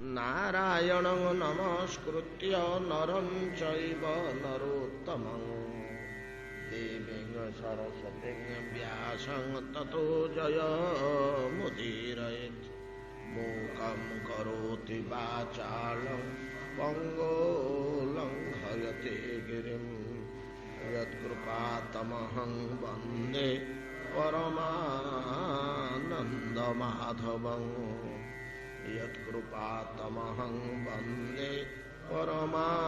नारायणं नमस्कृत्य नरं चैव नरोत्तमं देवीं सरस्वतीं व्यासं ततो जयमुदीरयेत् मूकं करोति वाचालं पङ्गुं लङ्घयते गिरिं यत्कृपातमहं वन्दे परमानन्दमाधवं यत्कृपातमहं वन्दे परमानन्दमाधवं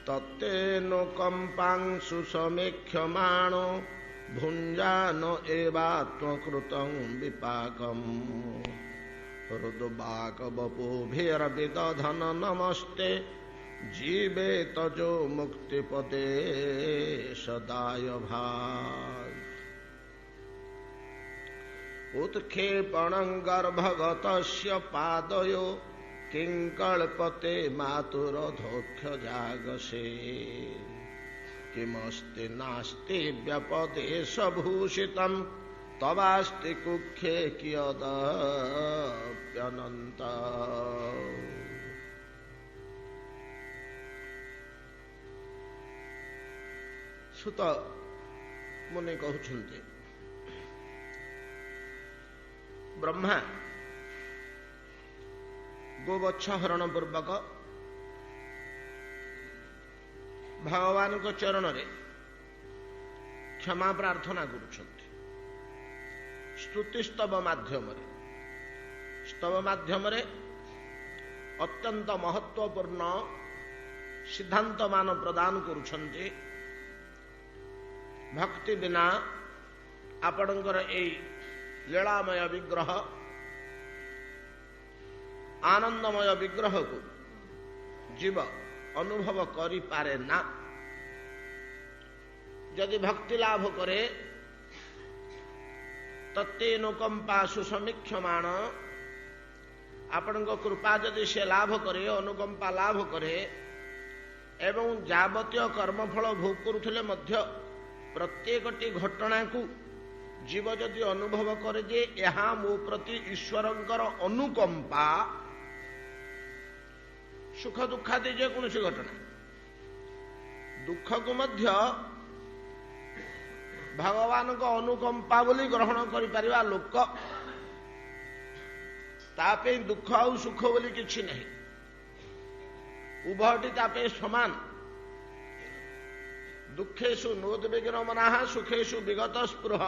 तत्तेऽनुकम्पांशु समीक्ष्यमाणो भुञ्जानो एवात्मकृतं विपाकम् हृद्वाक्वपुभिरविदधन नमस्ते जीवे तजो मुक्तिपदे सदाय भाग उत्क्षेपणं गर्भगतस्य पादयो किंकल्पते मातुरधोक्ष जागसे किमस्ति नास्ति व्यपदेशभूषितं तवास्ति कुक्षे कियदप्यनन्त। सुत मुनि कहउछन्ते ब्रह्मा गोवत्स हरण पूर्वक भगवान को चरण रे क्षमा प्रार्थना करुछन्ते स्तुति स्तव माध्यम अत्यंत महत्वपूर्ण सिद्धांत मान प्रदान करुछन्ते। भक्ति बिना आपणकर ए लीलामय विग्रह आनंदमय विग्रह को जीव अनुभव करि पारे ना। यदि भक्ति लाभ करे तत्तेऽनुकंपासु समीक्ष्यमाण आपण कृपा यदि से लाभ करे अनुकंपा लाभ करे एवं जावतीय कर्मफल भोग करुले मध्य प्रत्येकटी घटना को जीव जदि अनुभव करे जे यहाँ मो प्रति ईश्वरंकर अनुकंपा सुख दुखादि जेकोसी घटना दुख को मध्य भगवान को अनुकंपा बोली ग्रहण करि परिबा लोक तापे दुख आउ सुख बोली किछि नहीं उभयटी तापे समान। दुखेशु नोद्विग्न मनाः सुखेशु विगत स्पृह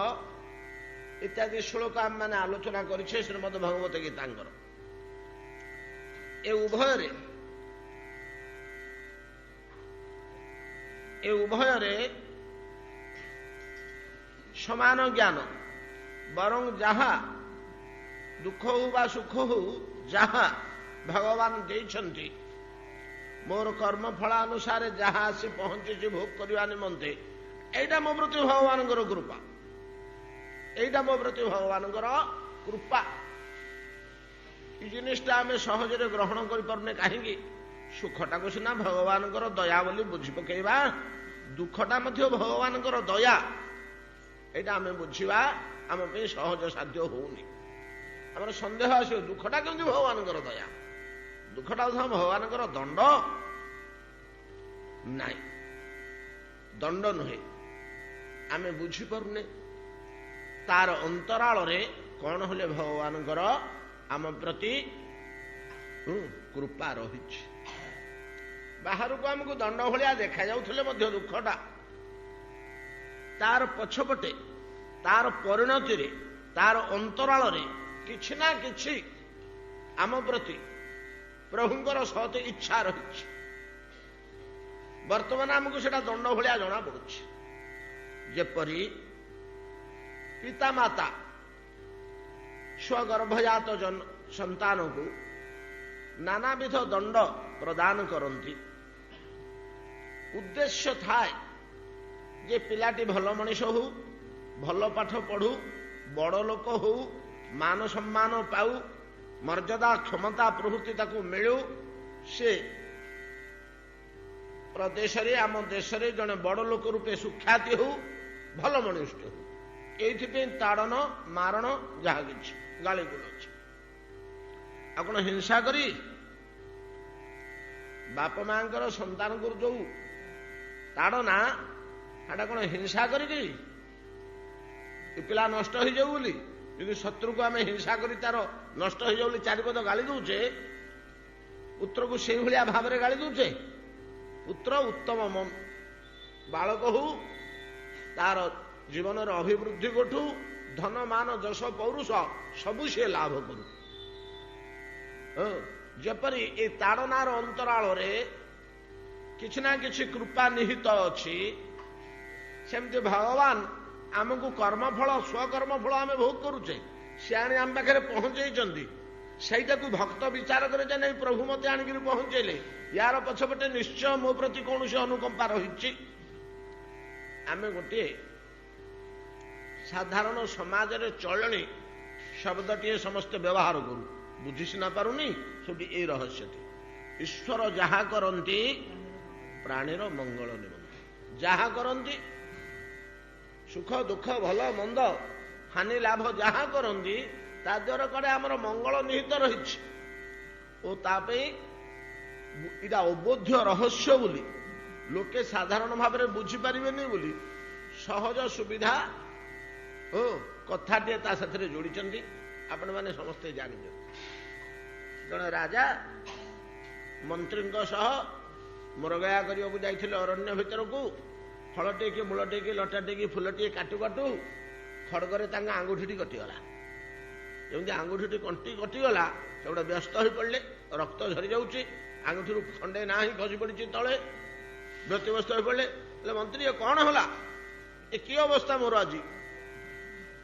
इत्यादि श्लोक आम मैंने आलोचना करिछे श्रीमद् भगवत गीतांकर। ए उभय समान ज्ञान बरं जहा दुख हो बा सुख हो जहा भगवान देइछन्ति मोर कर्म फलानुसार जहाँ आसी पहुंची भोग करने निमंते एटा मो प्रति भगवान कृपा एटा मो प्रति भगवान कृपा जिनिसटा आम सहजरे ग्रहण करें कहीं सुखटा को सीना भगवान दया बोली बुझी पकेबा दुखटा भगवान दया एटा आम बुझा आम सहज साध्य होनी आम सन्देह आस दुखटा केमती भगवान दया दुखटा भगवान दंड नाई दंड नुहे आमे बुझी पारुने तार अंतराल रे कौन होले भगवान आम प्रति कृपा रही बाहर को आमको दंड भाया देखा जाउथले मध्य दुखटा तार पछपटे तार परिणति रे तार अंतराल रे किछि ना किछि आम प्रति प्रभुंकर सहते इच्छा रही वर्तमान आमको सेटा दंड भाया जना पड़ुछि जेपरी पिता माता स्वगर्भजात संतान को नानाविध दंड प्रदान करती उद्देश्य थाए जे पिलाटी भल मनीष हो भल पाठ पढ़ू बड़ लोक हो मान सम्मान पाऊ मर्यादा क्षमता प्रभृति ताकू मिलू से प्रदेश रे आम देश रे जने बड़ लोक रूपे सुख्याति हो भल मनुष्य हो ଏଇଥିପାଇଁ ତାଡ଼ନ ମାରଣ ଯାହା କିଛି ଗାଳି ଗୁଲଉଛି। ଆଉ କଣ ହିଂସା କରି ବାପ ମାଙ୍କର ସନ୍ତାନକୁ ଯୋଉ ତାଡ଼ନା ସେଟା କଣ ହିଂସା କରିକି ଏ ପିଲା ନଷ୍ଟ ହେଇଯାଉ ବୋଲି, ଯଦି ଶତ୍ରୁକୁ ଆମେ ହିଂସା କରି ତାର ନଷ୍ଟ ହେଇଯାଉ ବୋଲି ଚାରିପଦ ଗାଳି ଦଉଛେ, ପୁତ୍ରକୁ ସେଇଭଳିଆ ଭାବରେ ଗାଳି ଦଉଛେ। ପୁତ୍ର ଉତ୍ତମ ବାଳକ ହଉ, ତାର ଜୀବନର ଅଭିବୃଦ୍ଧି ଘଟୁ, ଧନ ମାନ ଯଶ ପୌରୁଷ ସବୁ ସିଏ ଲାଭ କରୁ। ଯେପରି ଏ ତାଡ଼ନାର ଅନ୍ତରାଳରେ କିଛି ନା କିଛି କୃପା ନିହିତ ଅଛି, ସେମିତି ଭଗବାନ ଆମକୁ କର୍ମଫଳ ସ୍ୱକର୍ମଫଳ ଆମେ ଭୋଗ କରୁଛେ, ସେ ଆଣି ଆମ ପାଖରେ ପହଞ୍ଚେଇଛନ୍ତି। ସେଇଟାକୁ ଭକ୍ତ ବିଚାର କରେ ଯେ ନାଇଁ ପ୍ରଭୁ ମତେ ଆଣିକିରି ପହଞ୍ଚେଇଲେ, ୟାର ପଛପଟେ ନିଶ୍ଚୟ ମୋ ପ୍ରତି କୌଣସି ଅନୁକମ୍ପା ରହିଛି। ଆମେ ଗୋଟିଏ ସାଧାରଣ ସମାଜରେ ଚଳଣି ଶବ୍ଦଟିଏ ସମସ୍ତେ ବ୍ୟବହାର କରୁ, ବୁଝି ସିନା ପାରୁନି। ସେଠି ଏଇ ରହସ୍ୟଟି, ଈଶ୍ୱର ଯାହା କରନ୍ତି ପ୍ରାଣୀର ମଙ୍ଗଳ ନିମନ୍ତେ। ଯାହା କରନ୍ତି, ସୁଖ ଦୁଃଖ ଭଲ ମନ୍ଦ ହାନି ଲାଭ ଯାହା କରନ୍ତି, ତା ଦ୍ୱାରା କಡೆ ଆମର ମଙ୍ଗଳ ନିହିତ ରହିଛି। ଓ ତା ପାଇଁ ଏଇଟା ଅବୋଧ୍ୟ ରହସ୍ୟ ବୋଲି ଲୋକେ ସାଧାରଣ ଭାବରେ ବୁଝିପାରିବେନି ବୋଲି ସହଜ ସୁବିଧା କଥାଟିଏ ତା ସାଥିରେ ଯୋଡ଼ିଛନ୍ତି। ଆପଣମାନେ ସମସ୍ତେ ଜାଣିଛନ୍ତି, ଜଣେ ରାଜା ମନ୍ତ୍ରୀଙ୍କ ସହ ମୃଗୟା କରିବାକୁ ଯାଇଥିଲେ ଅରଣ୍ୟ ଭିତରକୁ। ଫଳଟିଏ କି ମୂଳଟିଏ କି ଲଟାଟିଏ କି ଫୁଲଟିଏ କାଟୁ କାଟୁ ଖଡ଼ଗରେ ତାଙ୍କ ଆଙ୍ଗୁଠିଟି କଟିଗଲା। ଯେମିତି ଆଙ୍ଗୁଠିଟି କଟିଗଲା, ସେ ଗୋଟେ ବ୍ୟସ୍ତ ହୋଇପଡ଼ିଲେ, ରକ୍ତ ଝରି ଯାଉଛି, ଆଙ୍ଗୁଠିରୁ ଖଣ୍ଡେ ନା ହିଁ ଖସି ପଡ଼ିଛି ତଳେ, ବ୍ୟତିବ୍ୟସ୍ତ ହୋଇପଡ଼ିଲେ। ହେଲେ ମନ୍ତ୍ରୀ ଏ କ'ଣ ହେଲା, ଏ କି ଅବସ୍ଥା ମୋର ଆଜି?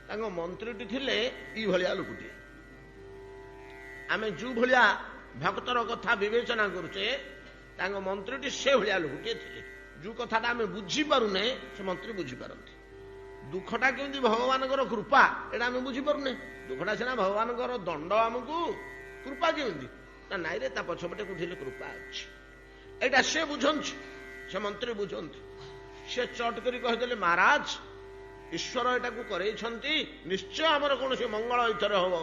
ତାଙ୍କ ମନ୍ତ୍ରୀଟି ଥିଲେ ଇ ଭଳିଆ ଲୋକଟିଏ। ଆମେ ଯେଉଁ ଭଳିଆ ଭକ୍ତର କଥା ବିବେଚନା କରୁଛେ, ତାଙ୍କ ମନ୍ତ୍ରୀଟି ସେ ଭଳିଆ ଲୋକଟିଏ ଥିଲେ। ଯେଉଁ କଥାଟା ଆମେ ବୁଝିପାରୁନେ ସେ ମନ୍ତ୍ରୀ ବୁଝିପାରନ୍ତି। ଦୁଃଖଟା କେମିତି ଭଗବାନଙ୍କର କୃପା ଏଇଟା ଆମେ ବୁଝିପାରୁନେ। ଦୁଃଖଟା ସିନା ଭଗବାନଙ୍କର ଦଣ୍ଡ, ଆମକୁ କୃପା କେମିତି ନା ନାଇଁରେ ତା ପଛପଟେ କୋଉଠି କୃପା ଅଛି, ଏଇଟା ସେ ବୁଝନ୍ତି, ସେ ମନ୍ତ୍ରୀ ବୁଝନ୍ତି। ସେ ଚଟ କରି କହିଦେଲେ, ମହାରାଜ ଈଶ୍ୱର ଏଟାକୁ କରେଇଛନ୍ତି, ନିଶ୍ଚୟ ଆମର କୌଣସି ମଙ୍ଗଳ ଏଥର ହବ,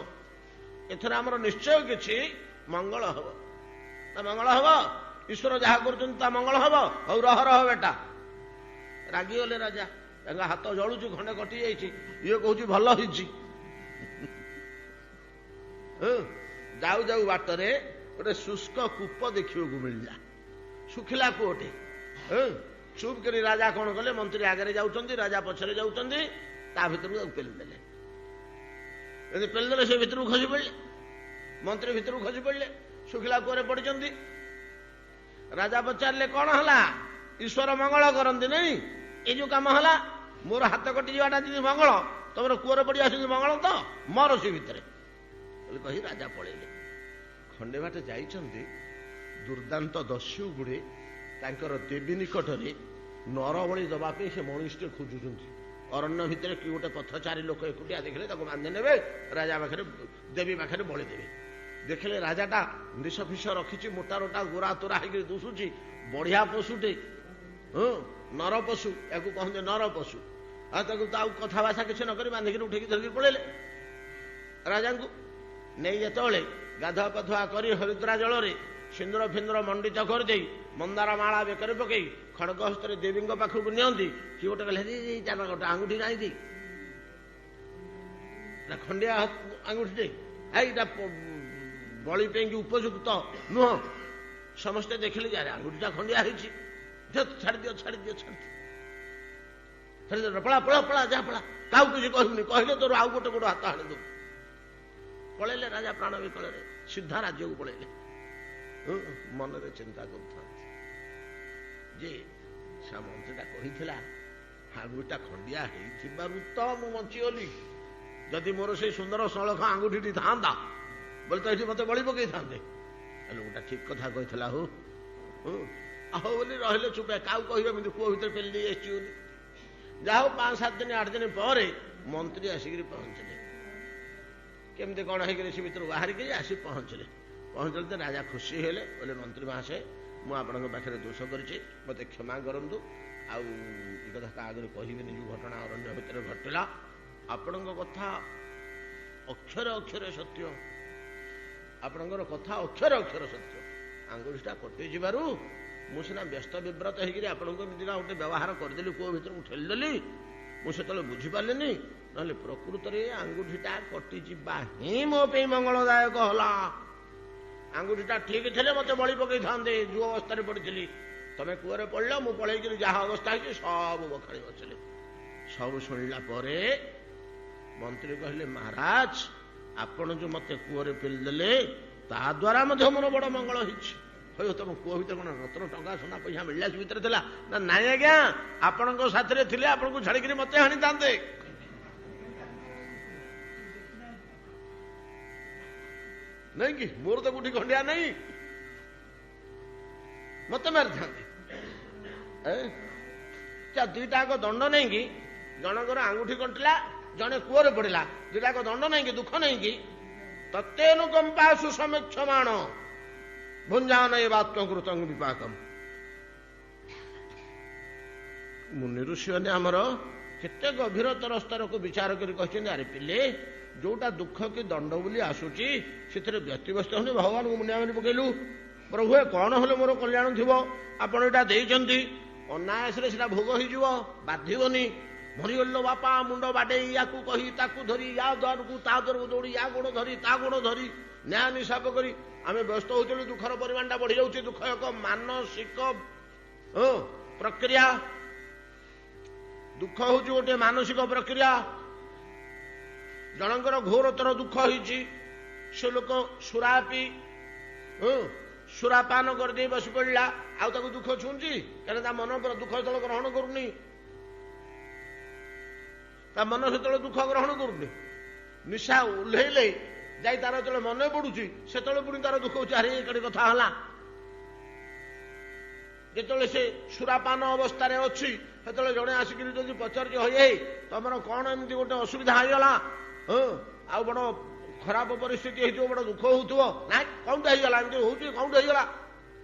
ଏଥର ଆମର ନିଶ୍ଚୟ କିଛି ମଙ୍ଗଳ ହବ। ତା ମଙ୍ଗଳ ହବ, ଈଶ୍ୱର ଯାହା କରୁଛନ୍ତି ତା ମଙ୍ଗଳ ହବ। ହଉ ରହ ରହ ବେଟା। ରାଗିଗଲେ ରାଜା, ତାଙ୍କ ହାତ ଜଳୁଛି, ଖଣ୍ଡେ କଟି ଯାଇଛି, ଇଏ କହୁଛି ଭଲ ହେଇଛି। ଯାଉ ଯାଉ ବାଟରେ ଗୋଟେ ଶୁଷ୍କ କୂପ ଦେଖିବାକୁ ମିଳିଲା, ଶୁଖିଲା କୂଅଟେ। ଚୁପ୍ କରି ରାଜା କ'ଣ କଲେ, ମନ୍ତ୍ରୀ ଆଗରେ ଯାଉଛନ୍ତି, ରାଜା ପଛରେ ଯାଉଛନ୍ତି, ତା ଭିତରକୁ ତାକୁ ପେଲିଦେଲେ। ଯଦି ପେଲିଦେଲେ ସେ ଭିତରକୁ ଖସି ପଡ଼ିଲେ, ମନ୍ତ୍ରୀ ଭିତରକୁ ଖସି ପଡ଼ିଲେ, ଶୁଖିଲା କୂଅରେ ପଡ଼ିଛନ୍ତି। ରାଜା ପଚାରିଲେ, କ'ଣ ହେଲା? ଈଶ୍ୱର ମଙ୍ଗଳ କରନ୍ତି ନାଇଁ, ଏ ଯୋଉ କାମ ହେଲା, ମୋର ହାତ କଟିଯିବାଟା ଯଦି ମଙ୍ଗଳ, ତମର କୂଅରେ ପଡ଼ି ଆସୁଛି ମଙ୍ଗଳ ତ, ମର ସେ ଭିତରେ ବୋଲି କହି ରାଜା ପଳେଇଲେ। ଖଣ୍ଡେ ବାଟ ଯାଇଛନ୍ତି, ଦୁର୍ଦାନ୍ତ ଦସ୍ୟୁ ଗୁଡ଼େ ତାଙ୍କର ଦେବୀ ନିକଟରେ ନରବଳି ଦେବା ପାଇଁ ସେ ମଣିଷଟେ ଖୋଜୁଛନ୍ତି। ଅରଣ୍ୟ ଭିତରେ କି ଗୋଟେ ପଥଚାରୀ ଲୋକ ଏକୁଟିଆ ଦେଖିଲେ ତାକୁ ବାନ୍ଧି ନେବେ, ରାଜା ପାଖରେ ଦେବୀ ପାଖରେ ବଳି ଦେବେ। ଦେଖିଲେ ରାଜାଟା ନିଶ ଫିସ ରଖିଛି, ମୋଟା ରୋଟା ଗୋରା ତୋରା ହେଇକି ଦୁଶୁଛି, ବଢିଆ ପଶୁଟେ, ନର ପଶୁ, ୟାକୁ କହନ୍ତି ନର ପଶୁ। ଆଉ ତାକୁ ତ ଆଉ କଥା ଭାଷା କିଛି ନ କରି ବାନ୍ଧିକିରି ଉଠେଇକି ଧରିକି ପଳେଇଲେ। ରାଜାଙ୍କୁ ନେଇ ଯେତେବେଳେ ଗାଧୁଆ ପାଧୁଆ କରି ହରିଦ୍ରା ଜଳରେ ସିନ୍ଦୁର ଫିନ୍ଦୁର ମଣ୍ଡିତ କରିଦେଇ ମନ୍ଦାର ମାଳା ବେକରେ ପକେଇ ଖଡ଼ଗ ହସ୍ତରେ ଦେବୀଙ୍କ ପାଖକୁ ନିଅନ୍ତି, କି ଗୋଟେ କହିଲେ ଚାଲ ଗୋଟେ ଆଙ୍ଗୁଠି କାହିଁକି, ଖଣ୍ଡିଆ ଆଙ୍ଗୁଠିଟେ, ଏଇଟା ବଳି ପାଇଁକି ଉପଯୁକ୍ତ ନୁହଁ। ସମସ୍ତେ ଦେଖିଲେ ଯାରେ ଆଙ୍ଗୁଠିଟା ଖଣ୍ଡିଆ ହେଇଛି, ଛାଡ଼ିଦିଅ ଛାଡ଼ିଦିଅ ଛାଡ଼ିଦିଅ ଛାଡ଼ିଦିଅ, ପଳା ପଳା ପଳା, ଯାହା ପଳା, କାହାକୁ କିଛି କହିବୁନି, କହିଲେ ତୋର ଆଉ ଗୋଟେ ଗୋଡ଼ ହାତ ହାଣିଦେବୁ। ପଳେଇଲେ ରାଜା ପ୍ରାଣ ବିକଳରେ, ସିଧା ରାଜ୍ୟକୁ ପଳେଇଲେ। ମନରେ ଚିନ୍ତା କରୁଥାନ୍ତି ଯେ ସେ ମନ୍ତ୍ରୀଟା କହିଥିଲା ଆଙ୍ଗୁଠିଟା ଖଣ୍ଡିଆ ହେଇଥିବାରୁ ତ ମୁଁ ବଞ୍ଚିଗଲି, ଯଦି ମୋର ସେଇ ସୁନ୍ଦର ସଳଖ ଆଙ୍ଗୁଠିଟି ଥାନ୍ତା ବୋଲେ ତ ଏଠି ମତେ ବଳି ପକେଇଥାନ୍ତେ। ହେଲେ ଗୋଟା ଠିକ କଥା କହିଥିଲା। ହଉ ହଉ ବୋଲି ରହିଲେ ଚୁପ, କାହାକୁ କହିବେ ଏମିତି କୂଅ ଭିତରେ ପେଲି ଦେଇ ଆସିଛି ବୋଲି। ଯାହା ହଉ 5-7 ଦିନ 8 ଦିନ ପରେ ମନ୍ତ୍ରୀ ଆସିକିରି ପହଞ୍ଚିଲେ। କେମିତି କ'ଣ ହେଇକରି ସେ ଭିତରୁ ବାହାରିକି ଆସି ପହଞ୍ଚିଲେ ତ ରାଜା ଖୁସି ହେଲେ, କହିଲେ ମନ୍ତ୍ରୀ ମହାଶୟ, ମୁଁ ଆପଣଙ୍କ ପାଖରେ ଦୋଷ କରିଛି, ମୋତେ କ୍ଷମା କରନ୍ତୁ, ଆଉ ଏ କଥା କାହା ଆଗରେ କହିବେନି, ଯେଉଁ ଘଟଣା ଅରଣ୍ୟ ଭିତରେ ଘଟିଲା ଆପଣଙ୍କ କଥା ଅକ୍ଷର ଅକ୍ଷର ସତ୍ୟ, ଆପଣଙ୍କର କଥା ଅକ୍ଷର ଅକ୍ଷର ସତ୍ୟ। ଆଙ୍ଗୁଠିଟା କଟିଯିବାରୁ ମୁଁ ସିନା ବ୍ୟସ୍ତ ବିବ୍ରତ ହେଇକିରି ଆପଣଙ୍କୁ ଏମିତିକା ଗୋଟେ ବ୍ୟବହାର କରିଦେଲି, କୂଅ ଭିତରକୁ ଠେଲିଦେଲି, ମୁଁ ସେତେବେଳେ ବୁଝିପାରିଲିନି। ନହେଲେ ପ୍ରକୃତରେ ଆଙ୍ଗୁଠିଟା କଟିଯିବା ହିଁ ମୋ ପାଇଁ ମଙ୍ଗଳଦାୟକ ହେଲା। ଆଙ୍ଗୁଠିଟା ଠିକ ଥିଲେ ମତେ ବଳି ପକେଇଥାନ୍ତେ, ଯୋଉ ଅବସ୍ଥାରେ ପଡିଥିଲି। ତମେ କୂଅରେ ପଡିଲ, ମୁଁ ପଳେଇକିରି ଯାହା ଅବସ୍ଥା ହେଇଛି ସବୁ ବଖାଣି ବସିଲେ। ସବୁ ଶୁଣିଲା ପରେ ମନ୍ତ୍ରୀ କହିଲେ, ମହାରାଜ ଆପଣ ଯୋଉ ମତେ କୂଅରେ ପେଲିଦେଲେ ତା ଦ୍ୱାରା ମଧ୍ୟ ମୋର ବଡ ମଙ୍ଗଳ ହେଇଛି। ହଉ ତମ କୂଅ ଭିତରେ କଣ ରତ୍ନ ଟଙ୍କା ସୁନା ପଇସା ମିଳିଲା ସେ ଭିତରେ ଥିଲା ନା? ନାଇଁ ଆଜ୍ଞା, ଆପଣଙ୍କ ସାଥିରେ ଥିଲେ ଆପଣଙ୍କୁ ଛାଡିକିରି ମତେ ହାଣିଥାନ୍ତେ। ନାଇଁ କି ମୋର ତ କୋଉଠି ଖଣ୍ଡିଆ ନାହିଁ, ମତେ ମାରିଥାନ୍ତେ। ଦିଟାକ ଦଣ୍ଡ ନାହିଁ କି? ଜଣଙ୍କର ଆଙ୍ଗୁଠି କଟିଲା, ଜଣେ କୂଅରେ ପଡିଲା, ଦିଟାକ ଦଣ୍ଡ ନାହିଁ କି? ଦୁଃଖ ନାହିଁ କି? ତତେନୁକମ୍ପାସୁ ସମୀକ୍ଷମାଣ ଭୁଞ୍ଜାନ ଏ ବାତ୍ମକୃତଂ ବିପାକମ୍। ମୁନି ଋଷିମାନେ ଆମର କେତେ ଗଭୀରତର ସ୍ତରକୁ ବିଚାର କରି କହିଛନ୍ତି, ଆରେ ପିଲେ ଯୋଉଟା ଦୁଃଖ କି ଦଣ୍ଡ ବୋଲି ଆସୁଛି ସେଥିରେ ବ୍ୟତିବ୍ୟସ୍ତ ହଉନି, ଭଗବାନଙ୍କୁ ମୁଣ୍ଡିଆ ମାରି ପକେଇଲୁ, ପ୍ରଭୁ କଣ ହେଲେ ମୋର କଲ୍ୟାଣ ଥିବ, ଆପଣ ଏଇଟା ଦେଇଛନ୍ତି, ଅନାୟାସରେ ସେଟା ଭୋଗ ହେଇଯିବ, ବାଧିବନି। ମରିଗଲ ବାପା, ମୁଣ୍ଡ ବାଡେଇ ୟାକୁ କହି ତାକୁ ଧରି, ୟା ଦ୍ୱାରକୁ ତା ଦ୍ୱାରକୁ ଦୌଡ଼ି, ୟା ଗୋଡ଼ ଧରି ତା ଗୋଡ଼ ଧରି ନ୍ୟାୟ ନିଶାପ କରି ଆମେ ବ୍ୟସ୍ତ ହଉଥିଲୁ। ଦୁଃଖର ପରିମାଣଟା ବଢି ଯାଉଛି। ଦୁଃଖ ଏକ ମାନସିକ ପ୍ରକ୍ରିୟା। ଦୁଃଖ ହଉଛି ଗୋଟେ ମାନସିକ ପ୍ରକ୍ରିୟା। ଜଣଙ୍କର ଘୋରତର ଦୁଃଖ ହେଇଛି, ସେ ଲୋକ ସୁରା ପି ସୁରାପାନ କରିଦେଇ ବସି ପଡିଲା, ଆଉ ତାକୁ ଦୁଃଖ ଛୁଁଛି? କାରଣ ତା ମନ ଦୁଃଖ ସେତେବେଳେ ଗ୍ରହଣ କରୁନି, ତା ମନ ସେତେବେଳେ ଦୁଃଖ ଗ୍ରହଣ କରୁନି। ନିଶା ଓହ୍ଲେଇଲେ ଯାଇ ତାର ଯେତେବେଳେ ମନେ ପଡୁଛି ସେତେବେଳେ ପୁଣି ତାର ଦୁଃଖ ହଉଛି, ଆରେ ଏକଡେ କଥା ହେଲା। ଯେତେବେଳେ ସେ ସୁରାପାନ ଅବସ୍ଥାରେ ଅଛି ସେତେବେଳେ ଜଣେ ଆସିକିରି ଯଦି ପଚାରୁଛି, ହଇ ତମର କଣ ଏମିତି ଗୋଟେ ଅସୁବିଧା ହେଇଗଲା, ଆଉ ବଡ ଖରାପ ପରିସ୍ଥିତି ହେଇଥିବ, ବଡ ଦୁଃଖ ହଉଥିବ, ନାଇଁ କଣଟା ହେଇଗଲା, ଏମିତି ହଉଛି କଣଟା ହେଇଗଲା,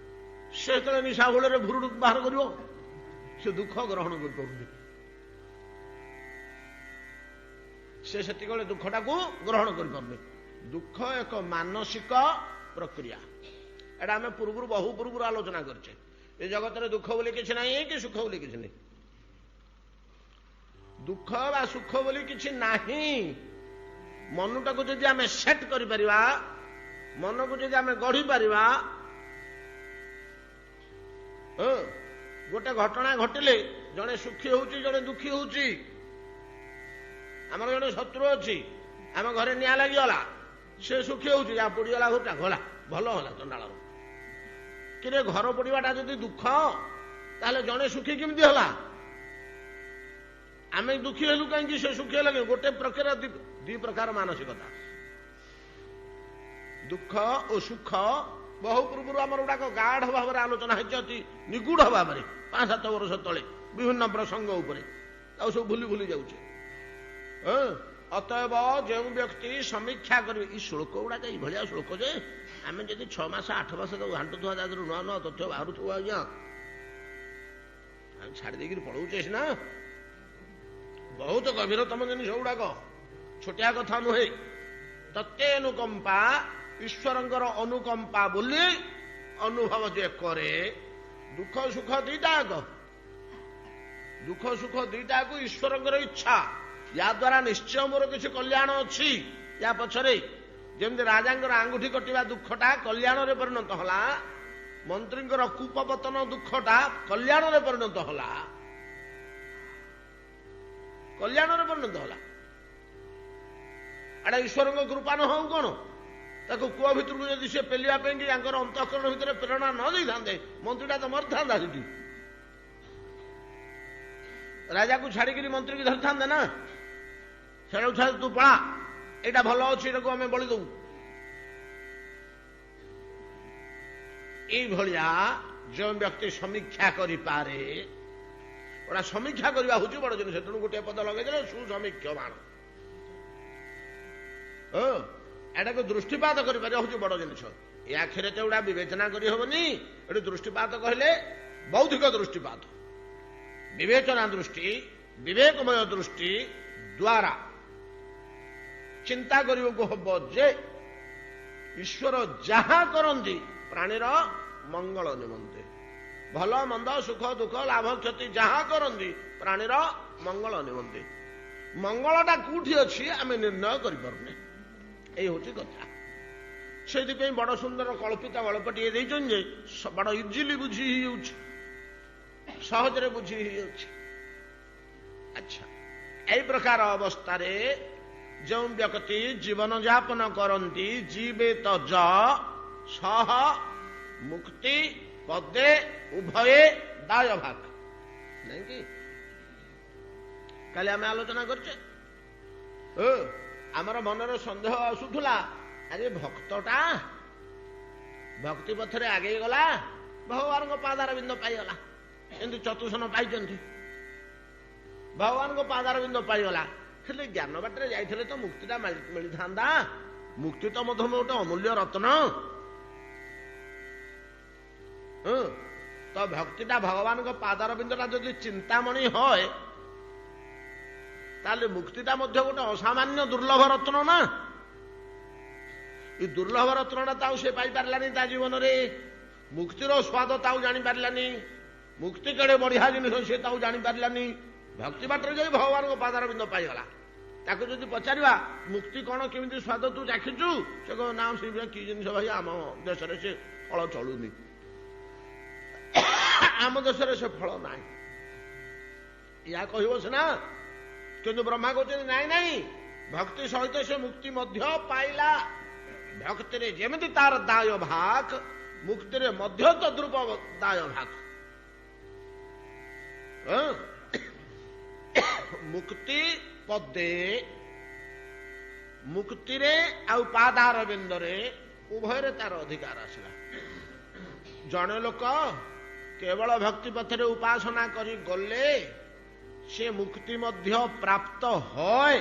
ସେ ଯେତେବେଳେ ନିଶା ଭୋଳରେ ଭୁରୁଡୁ ବାହାର କରିବ, ସେ ଦୁଃଖ ଗ୍ରହଣ କରିପାରୁନି। ସେ ସେତିକିବେଳେ ଦୁଃଖଟାକୁ ଗ୍ରହଣ କରିପାରୁନି। ଦୁଃଖ ଏକ ମାନସିକ ପ୍ରକ୍ରିୟା। ଏଟା ଆମେ ପୂର୍ବରୁ ବହୁ ପୂର୍ବରୁ ଆଲୋଚନା କରିଛେ। ଏ ଜଗତରେ ଦୁଃଖ ବୋଲି କିଛି ନାହିଁ କି ସୁଖ ବୋଲି କିଛି ନାହିଁ। ଦୁଃଖ ବା ସୁଖ ବୋଲି କିଛି ନାହିଁ। ମନଟାକୁ ଯଦି ଆମେ ସେଟ୍ କରିପାରିବା, ମନକୁ ଯଦି ଆମେ ଗଢି ପାରିବା, ଗୋଟେ ଘଟଣା ଘଟିଲେ ଜଣେ ସୁଖୀ ହଉଛି, ଜଣେ ଦୁଃଖୀ ହଉଛି। ଆମର ଜଣେ ଶତ୍ରୁ ଅଛି, ଆମ ଘରେ ନିଆଁ ଲାଗିଗଲା, ସେ ସୁଖୀ ହଉଛି, ଯାହା ପୋଡିଗଲା ଘରଟା ଗଲା, ଭଲ ହେଲା ଚଣ୍ଡାଳର। କିରେ ଘର ପୋଡିବାଟା ଯଦି ଦୁଃଖ, ତାହେଲେ ଜଣେ ସୁଖୀ କେମିତି ହେଲା? ଆମେ ଦୁଃଖୀ ହେଲୁ କାହିଁକି, ସେ ସୁଖୀ ହେଲା କାହିଁକି? ଗୋଟେ ପ୍ରକାର, ଦି ପ୍ରକାର ମାନସିକତା। ଦୁଃଖ ଓ ସୁଖ ବହୁ ପୂର୍ବରୁ ଆମର ଗୁଡାକ ଗାଢ ଭାବରେ ଆଲୋଚନା ହେଇଛି, ଅତି ନିଗୁଢ ଭାବରେ 5-7 ବର୍ଷ ତଳେ ବିଭିନ୍ନ ପ୍ରସଙ୍ଗ ଉପରେ, ଆଉ ସବୁ ଭୁଲି ଭୁଲି ଯାଉଛେ। ଅତଏବ ଯେଉଁ ବ୍ୟକ୍ତି ସମୀକ୍ଷା କରିବେ, ଏଇ ଶ୍ଳୋକ ଗୁଡାକ ଏଇଭଳିଆ ଶ୍ଳୋକ ଯେ ଆମେ ଯଦି 6 ମାସ 8 ମାସ ତାକୁ ଘାଣ୍ଟୁଥିବା, ତା ଦେହରୁ ନୂଆ ନୂଆ ତଥ୍ୟ ବାହାରୁଥିବ, ଆଜ୍ଞା ଆମେ ଛାଡି ଦେଇକିରି ପଳଉଛେ ସିନା। ବହୁତ ଗଭୀରତମ ଜିନିଷ ଗୁଡାକ, ଛୋଟିଆ କଥା ନୁହେଁ। ତତେନୁକମ୍ପା, ଈଶ୍ୱରଙ୍କର ଅନୁକମ୍ପା ବୋଲି ଅନୁଭବ ଯେ କରେ। ଦୁଃଖ ସୁଖ ଦିଟାକ, ଦୁଃଖ ସୁଖ ଦିଟାକୁ ଈଶ୍ୱରଙ୍କର ଇଚ୍ଛା, ୟା ଦ୍ୱାରା ନିଶ୍ଚୟ ମୋର କିଛି କଲ୍ୟାଣ ଅଛି। ୟା ପଛରେ ଯେମିତି ରାଜାଙ୍କର ଆଙ୍ଗୁଠି କଟିବା ଦୁଃଖଟା କଲ୍ୟାଣରେ ପରିଣତ ହେଲା, ମନ୍ତ୍ରୀଙ୍କର କୂପପତନ ଦୁଃଖଟା କଲ୍ୟାଣରେ ପରିଣତ ହେଲା, କଲ୍ୟାଣରେ ପରିଣତ ହେଲା। ଏଟା ଈଶ୍ୱରଙ୍କ କୃପା ନ ହଉ କଣ? ତାକୁ କୂଅ ଭିତରକୁ ଯଦି ସେ ପେଲିବା ପାଇଁ କି ତାଙ୍କର ଅନ୍ତଃକରଣ ଭିତରେ ପ୍ରେରଣା ନ ଦେଇଥାନ୍ତେ, ମନ୍ତ୍ରୀଟା ତ ମରିଥାନ୍ତା ସେଠି। ରାଜାକୁ ଛାଡିକିରି ମନ୍ତ୍ରୀକି ଧରିଥାନ୍ତେ ନା, ସେଟାକୁ ଛାଡ଼ି ତୁ ପଳା, ଏଇଟା ଭଲ ଅଛି, ଏଟାକୁ ଆମେ ବଳି ଦବୁ। ଏଇଭଳିଆ ଯେଉଁ ବ୍ୟକ୍ତି ସମୀକ୍ଷା କରିପାରେ, ଗୋଟା ସମୀକ୍ଷା କରିବା ହଉଛି ବଡ ଜିନିଷ। ତେଣୁ ଗୋଟିଏ ପଦ ଲଗେଇଦେଲେ ସୁସମୀକ୍ଷମାଣ। ଏଟାକୁ ଦୃଷ୍ଟିପାତ କରିପାରିବା ହଉଛି ବଡ ଜିନିଷ। ଏ ଆଖିରେ ତ ଏଗୁଡା ବିବେଚନା କରିହବନି। ଏଠି ଦୃଷ୍ଟିପାତ କହିଲେ ବୌଦ୍ଧିକ ଦୃଷ୍ଟିପାତ, ବିବେଚନା ଦୃଷ୍ଟି, ବିବେକମୟ ଦୃଷ୍ଟି ଦ୍ୱାରା ଚିନ୍ତା କରିବାକୁ ହବ ଯେ ଈଶ୍ୱର ଯାହା କରନ୍ତି ପ୍ରାଣୀର ମଙ୍ଗଳ ନିମନ୍ତେ, ଭଲ ମନ୍ଦ ସୁଖ ଦୁଃଖ ଲାଭ କ୍ଷତି ଯାହା କରନ୍ତି ପ୍ରାଣୀର ମଙ୍ଗଳ ନିମନ୍ତେ। ମଙ୍ଗଳଟା କୋଉଠି ଅଛି ଆମେ ନିର୍ଣ୍ଣୟ କରିପାରୁନେ, ଏଇ ହଉଛି କଥା। ସେଇଥିପାଇଁ ବଡ ସୁନ୍ଦର କଳ୍ପିତ ଗଳ୍ପଟିଏ ଦେଇଛନ୍ତି ଯେ ବଡ ଇଜିଲି ବୁଝି ହେଇଯାଉଛି, ସହଜରେ ବୁଝି ହେଇଯାଉଛି। ଆଚ୍ଛା, এই ପ୍ରକାର ଅବସ୍ଥାରେ ଯେଉଁ ବ୍ୟକ୍ତି ଜୀବନ ଯାପନ କରନ୍ତି ଜୀବେ ତଜ ସହ ମୁକ୍ତି ପଦେ ଉଭୟେ ଦାୟ ଭାଗ, ନାଇଁ କି? କାଲି ଆମେ ଆଲୋଚନା କରିଛେ, ଆମର ମନରେ ସନ୍ଦେହ ଆସୁଥିଲା, ଆରେ ଭକ୍ତଟା ଭକ୍ତି ପଥରେ ଆଗେଇ ଗଲା, ଭଗବାନଙ୍କ ପାଦାର ବିନ୍ଦ ପାଇଗଲା, ଏମିତି ଚତୁସନ ପାଇଛନ୍ତି, ଭଗବାନଙ୍କ ପାଦାର ବିନ୍ଦ ପାଇଗଲା, ହେଲେ ଜ୍ଞାନ ବାଟରେ ଯାଇଥିଲେ ତ ମୁକ୍ତିଟା ମିଳିଥାନ୍ତା। ମୁକ୍ତି ତ ମଧ୍ୟ ଗୋଟେ ଅମୂଲ୍ୟ ରତ୍ନ। ତ ଭକ୍ତିଟା ଭଗବାନଙ୍କ ପାଦାର ବିନ୍ଦଟା ଯଦି ଚିନ୍ତାମଣି হয়, ତାହେଲେ ମୁକ୍ତିଟା ମଧ୍ୟ ଗୋଟେ ଅସାମାନ୍ୟ ଦୁର୍ଲଭ ରତ୍ନ ନା। ଏ ଦୁର୍ଲଭ ରତ୍ନଟା ତାଉ ସେ ପାଇପାରିଲାନି ତା ଜୀବନରେ, ମୁକ୍ତିର ସ୍ୱାଦ ତାଉ ଜାଣିପାରିଲାନି, ମୁକ୍ତି କେଡ଼େ ବଢିଆ ଜିନିଷ ସେ ତାଉ ଜାଣିପାରିଲାନି। ଭକ୍ତି ବାଟରେ ଯାଇ ଭଗବାନଙ୍କ ପାଦାର ବିନ୍ଦ ପାଇଗଲା। ତାକୁ ଯଦି ପଚାରିବା ମୁକ୍ତି କଣ କେମିତି ସ୍ୱାଦ ତୁ ଚାଖିଛୁ, ସେ କହିବ ନା ସେଇଭଳିଆ କି ଜିନିଷ ଭାଇ, ଆମ ଦେଶରେ ସେ ଫଳ ଚଳୁନି, ଆମ ଦେଶରେ ସେ ଫଳ ନାହିଁ, ଏହା କହିବ ସିନା। କିନ୍ତୁ ବ୍ରହ୍ମା କହୁଛନ୍ତି ନାଇଁ ନାଇଁ, ଭକ୍ତି ସହିତ ସେ ମୁକ୍ତି ମଧ୍ୟ ପାଇଲା। ଭକ୍ତିରେ ଯେମିତି ତାର ଦାୟ ଭାଗ, ମୁକ୍ତିରେ ମଧ୍ୟ ତଦ୍ରୂପ ଦାୟ ଭାଗ। ମୁକ୍ତି ପଦେ, ମୁକ୍ତିରେ ଆଉ ପାଦାର ବିନ୍ଦରେ ଉଭୟରେ ତାର ଅଧିକାର ଆସିଲା। ଜଣେ ଲୋକ କେବଳ ଭକ୍ତି ପଥରେ ଉପାସନା କରି ଗଲେ ସେ ମୁକ୍ତି ମଧ୍ୟ ପ୍ରାପ୍ତ হয়,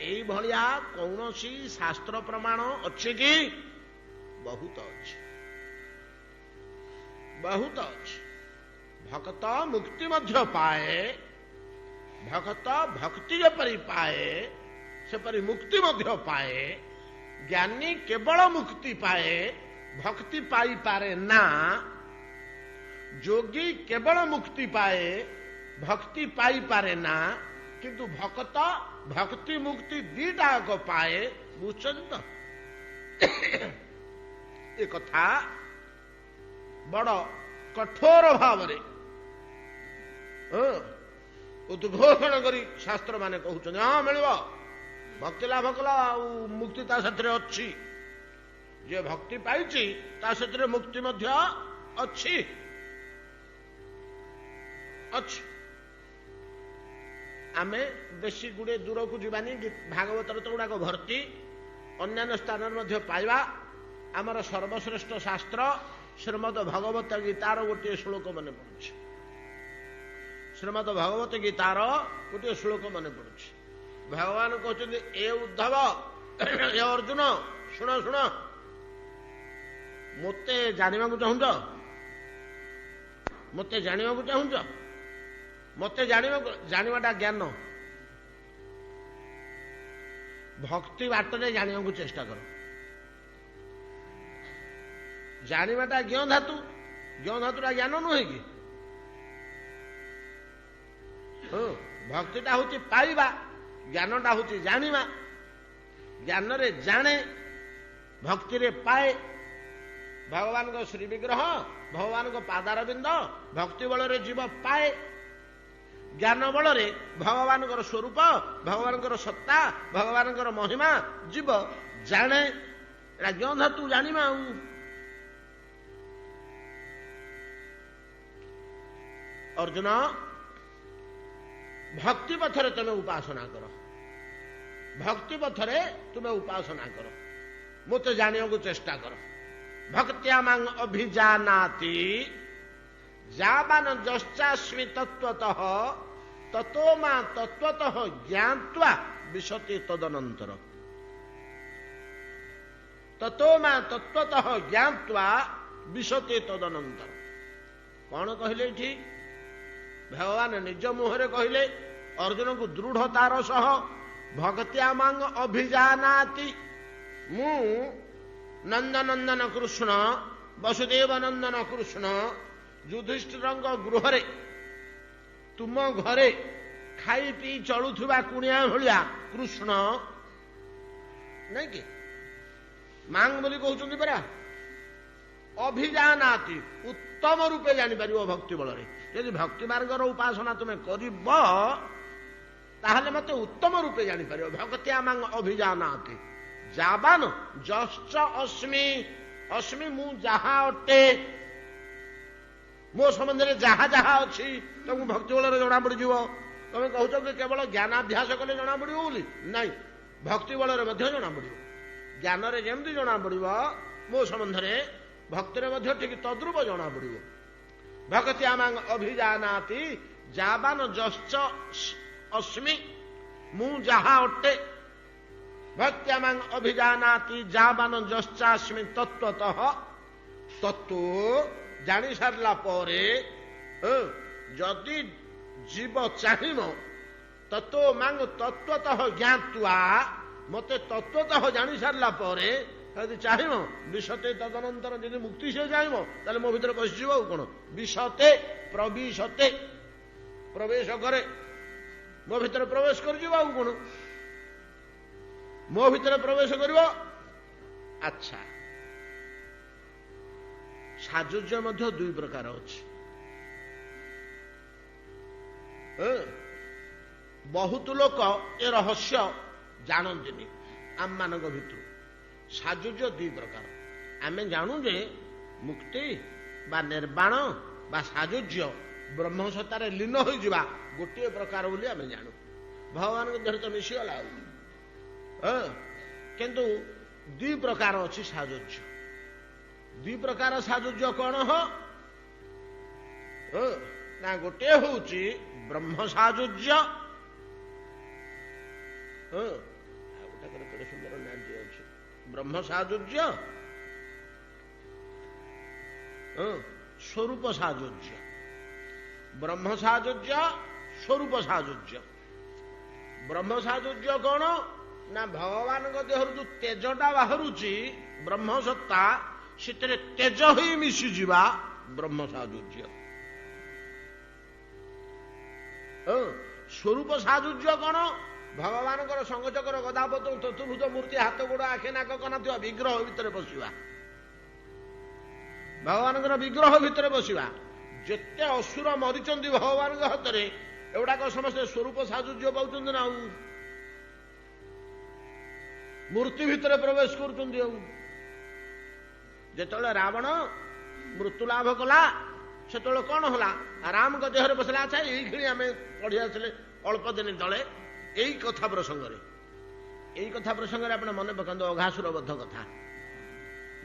ଏଇଭଳିଆ କୌଣସି ଶାସ୍ତ୍ର ପ୍ରମାଣ ଅଛି କି? ବହୁତ ଅଛି, ବହୁତ ଅଛି। ଭକ୍ତ ମୁକ୍ତି ମଧ୍ୟ ପାଏ, ଭକ୍ତ ଭକ୍ତି ଯେପରି ପାଏ ସେପରି ମୁକ୍ତି ମଧ୍ୟ ପାଏ। ଜ୍ଞାନୀ କେବଳ ମୁକ୍ତି ପାଏ, ଭକ୍ତି ପାଇପାରେ ନା। ଯୋଗୀ କେବଳ ମୁକ୍ତି ପାଏ, ଭକ୍ତି ପାଇପାରେ ନା। କିନ୍ତୁ ଭକ୍ତ ଭକ୍ତି ମୁକ୍ତି ଦିଟା ଯାକ ପାଏ। ବୁଝୁଛନ୍ତି ତ? ଏ କଥା ବଡ କଠୋର ଭାବରେ ଉଦ୍ଘୋଷଣ କରି ଶାସ୍ତ୍ର ମାନେ କହୁଛନ୍ତି, ହଁ ମିଳିବ, ଭକ୍ତି ଲାଭ କଲା ଆଉ ମୁକ୍ତି ତା ସେଥିରେ ଅଛି। ଯେ ଭକ୍ତି ପାଇଛି ତା ସେଥିରେ ମୁକ୍ତି ମଧ୍ୟ ଅଛି, ଅଛି। ଆମେ ବେଶୀ ଗୁଡେ ଦୂରକୁ ଯିବାନି, ଭାଗବତର ତ ଗୁଡାକ ଭର୍ତ୍ତି, ଅନ୍ୟାନ୍ୟ ସ୍ଥାନରେ ମଧ୍ୟ ପାଇବା। ଆମର ସର୍ବଶ୍ରେଷ୍ଠ ଶାସ୍ତ୍ର ଶ୍ରୀମଦ ଭଗବତ ଗୀତାର ଗୋଟିଏ ଶ୍ଲୋକ ମନେ ପଡୁଛି, ଶ୍ରୀମଦ ଭଗବତ ଗୀତାର ଗୋଟିଏ ଶ୍ଲୋକ ମନେ ପଡୁଛି। ଭଗବାନ କହୁଛନ୍ତି, ଏ ଉଦ୍ଧବ, ଏ ଅର୍ଜୁନ, ଶୁଣ ଶୁଣ, ମୋତେ ଜାଣିବାକୁ ଚାହୁଁଛ? ମୋତେ ଜାଣିବାକୁ ଚାହୁଁଛ? ମୋତେ ଜାଣିବାଟା ଜ୍ଞାନ। ଭକ୍ତି ବାଟରେ ଜାଣିବାକୁ ଚେଷ୍ଟା କର। ଜାଣିବାଟା ଜ୍ଞ ଧାତୁ, ଜ୍ଞ ଧାତୁଟା ଜ୍ଞାନ ନୁହେଁ କି? ଭକ୍ତିଟା ହଉଛି ପାଇବା, ଜ୍ଞାନଟା ହଉଛି ଜାଣିବା। ଜ୍ଞାନରେ ଜାଣେ, ଭକ୍ତିରେ ପାଏ। ଭଗବାନଙ୍କ ଶ୍ରୀ ବିଗ୍ରହ, ଭଗବାନଙ୍କ ପାଦାର ବିନ୍ଦ ଭକ୍ତି ବଳରେ ଜୀବ ପାଏ। ଜ୍ଞାନ ବଳରେ ଭଗବାନଙ୍କର ସ୍ୱରୂପ, ଭଗବାନଙ୍କର ସତ୍ତା, ଭଗବାନଙ୍କର ମହିମା ଜୀବ ଜାଣେ। ଏଟା ଜ୍ଞ ଧାତୁ, ଜାଣିବା। ଆଉ ଅର୍ଜୁନ, ଭକ୍ତି ପଥରେ ତୁମେ ଉପାସନା କର, ଭକ୍ତି ପଥରେ ତୁମେ ଉପାସନା କର, ମୋତେ ଜାଣିବାକୁ ଚେଷ୍ଟା କର। ଭକ୍ତ୍ୟା ମାଂ ଅଭିଜାନାତି ଯାବାନ ଯଶ୍ଚାସ୍ମି ତତ୍ତ୍ୱତଃ ତतो ମା ତତ୍ତ୍ୱତଃ ଜ୍ଞାତ୍ୱା ବିଶତି ତଦନନ୍ତର। ତतो ମା ତତ୍ତ୍ୱତଃ ଜ୍ଞାତ୍ୱା ବିଶତି ତଦନନ୍ତର। କଣ କହିଲେ ଏଠି? ଭଗବାନ ନିଜ ମୁହଁରେ କହିଲେ, ଅର୍ଜୁନକୁ ଦୃଢ଼ତାର ସହ ଭଗତ୍ୟା ମାଂ ଅଭିଜାନାତି। ମୁଁ ନନ୍ଦନନ୍ଦନ କୃଷ୍ଣ, ବସୁଦେବ ନନ୍ଦନ କୃଷ୍ଣ, ଯୁଧିଷ୍ଠିରଙ୍କ ଗୃହରେ, ତୁମ ଘରେ ଖାଇ ପିଇ ଚଳୁଥିବା କୁଣିଆ ଭଳିଆ କୃଷ୍ଣ ନାଇଁ କି? ମାଙ୍ଗ ବୋଲି କହୁଛନ୍ତି ପରା। ଅଭିଜାନାତି, ଉତ୍ତମ ରୂପେ ଜାଣିପାରିବ ଭକ୍ତି ବଳରେ। ଯଦି ଭକ୍ତି ମାର୍ଗର ଉପାସନା ତୁମେ କରିବ ତାହେଲେ ମତେ ଉତ୍ତମ ରୂପେ ଜାଣିପାରିବ। ଭଗତ୍ୟା ମାଙ୍ଗ ଅଭିଜାନାତି ଯାବାନ ଯଶ୍ଚ ଅସ୍ମି। ଅସ୍ମି ମୁଁ ଯାହା ଅଟେ, ମୋ ସମ୍ବନ୍ଧରେ ଯାହା ଯାହା ଅଛି ତମକୁ ଭକ୍ତି ବଳରେ ଜଣା ପଡିଯିବ। ତମେ କହୁଛ କି କେବଳ ଜ୍ଞାନାଭ୍ୟାସ କଲେ ଜଣା ପଡିବ ବୋଲି? ନାଇଁ, ଭକ୍ତି ବଳରେ ମଧ୍ୟ ଜଣା ପଡିବ। ଜ୍ଞାନରେ ଯେମିତି ଜଣା ପଡିବ ମୋ ସମ୍ବନ୍ଧରେ, ଭକ୍ତିରେ ମଧ୍ୟ ଠିକ ତଦ୍ରୁପ ଜଣା ପଡିବ। ଭଗତ୍ୟା ମାଂ ଅଭିଜାନାତି ଯାବାନ ଯଶ୍ଚ ଅସ୍ମି, ମୁଁ ଯାହା ଅଟେ। ଭକ୍ତ୍ୟା ମାଂ ଅଭିଜାନାତି ଯାବାନ ଯଶ୍ଚାସ୍ମି ତତ୍ତ୍ୱତଃ। ତତ୍ତ୍ୱ ଜାଣି ସାରିଲା ପରେ ଯଦି ଜୀବ ଚାହିଁବ, ତତ୍ତ୍ୱ ମାଙ୍ଗ ତତ୍ତ୍ୱତଃ ଜ୍ଞାତ୍ୱା, ମତେ ତତ୍ତ୍ୱତଃ ଜାଣି ସାରିଲା ପରେ ଯଦି ଚାହିଁବ, ବିଶତେ ତଦନନ୍ତର ଯଦି ମୁକ୍ତି ସେ ଚାହିଁବ ତାହେଲେ ମୋ ଭିତରେ ପଶିଯିବ। ଆଉ କଣ? ବିଶତେ ପ୍ରବିଶତେ, ପ୍ରବେଶ କରେ, ମୋ ଭିତରେ ପ୍ରବେଶ କରିଯିବ। ଆଉ କଣ? ମୋ ଭିତରେ ପ୍ରବେଶ କରିବ। ଆଚ୍ଛା, ସାଜୁଜ୍ୟ ମଧ୍ୟ ଦୁଇ ପ୍ରକାର ଅଛି। ବହୁତ ଲୋକ ଏ ରହସ୍ୟ ଜାଣନ୍ତିନି ଆମମାନଙ୍କ ଭିତରୁ। ସାଜୁଜ୍ୟ ଦୁଇ ପ୍ରକାର। ଆମେ ଜାଣୁ ଯେ ମୁକ୍ତି ବା ନିର୍ବାଣ ବା ସାଜୁଜ୍ୟ ବ୍ରହ୍ମସତ୍ତାରେ ଲୀନ ହୋଇଯିବା ଗୋଟିଏ ପ୍ରକାର ବୋଲି ଆମେ ଜାଣୁ। ଭଗବାନଙ୍କ ଦେହରେ ତ ମିଶିଗଲା ଆଉ। କିନ୍ତୁ ଦୁଇ ପ୍ରକାର ଅଛି ସାଜୁଜ୍ୟ। ଦୁଇ ପ୍ରକାର ସାଜୁଜ୍ୟ କଣ? ନା ଗୋଟିଏ ହଉଛି ବ୍ରହ୍ମ ସାଜୁଜ୍ୟ। ଆଉ ଗୋଟାକରେ କେତେ ସୁନ୍ଦର ନାଁଟି ଅଛି, ବ୍ରହ୍ମ ସାଜୁଜ୍ୟ, ସ୍ୱରୂପ ସାଜୁଜ୍ୟ। ବ୍ରହ୍ମ ସାଜୁଜ୍ୟ, ସ୍ୱରୂପ ସାଜୁଜ୍ୟ। ବ୍ରହ୍ମ ସାଜୁଜ୍ୟ କଣ? ନା ଭଗବାନଙ୍କ ଦେହରୁ ଯୋଉ ତେଜଟା ବାହାରୁଛି ବ୍ରହ୍ମ ସତ୍ତା, ସେଥିରେ ତେଜ ହୋଇ ମିଶିଯିବା ବ୍ରହ୍ମ ସାଜୁଜ୍ୟ। ସ୍ୱରୂପ ସାଜୁଜ୍ୟ କଣ? ଭଗବାନଙ୍କର ସଙ୍ଗଚକ୍ର ଗଦାପତ୍ର ଚତୁର୍ଭୁଜ ମୂର୍ତ୍ତି, ହାତ ଗୋଡ଼ ଆଖି ନାକ କନା ଥିବା ବିଗ୍ରହ ଭିତରେ ବସିବା। ଭଗବାନଙ୍କର ବିଗ୍ରହ ଭିତରେ ବସିବା। ଯେତେ ଅସୁର ମରିଛନ୍ତି ଭଗବାନଙ୍କ ହାତରେ, ଏଗୁଡାକ ସମସ୍ତେ ସ୍ୱରୂପ ସାଜୁଜ୍ୟ ପାଉଛନ୍ତି ନା ଆଉ? ମୂର୍ତ୍ତି ଭିତରେ ପ୍ରବେଶ କରୁଛନ୍ତି। ଆଉ ଯେତେବେଳେ ରାବଣ ମୃତ୍ୟୁ ଲାଭ କଲା, ସେତେବେଳେ କଣ ହେଲା? ରାମଙ୍କ ଦେହରେ ବସିଲା। ଆଚ୍ଛା, ଏଇକ୍ଷଣି ଆମେ ପଢି ଆସିଲେ ଅଳ୍ପ ଦିନ ତଳେ ଏଇ କଥା ପ୍ରସଙ୍ଗରେ ଆପଣ ମନେ ପକାନ୍ତୁ ଅଘାସୁର ବଧ କଥା।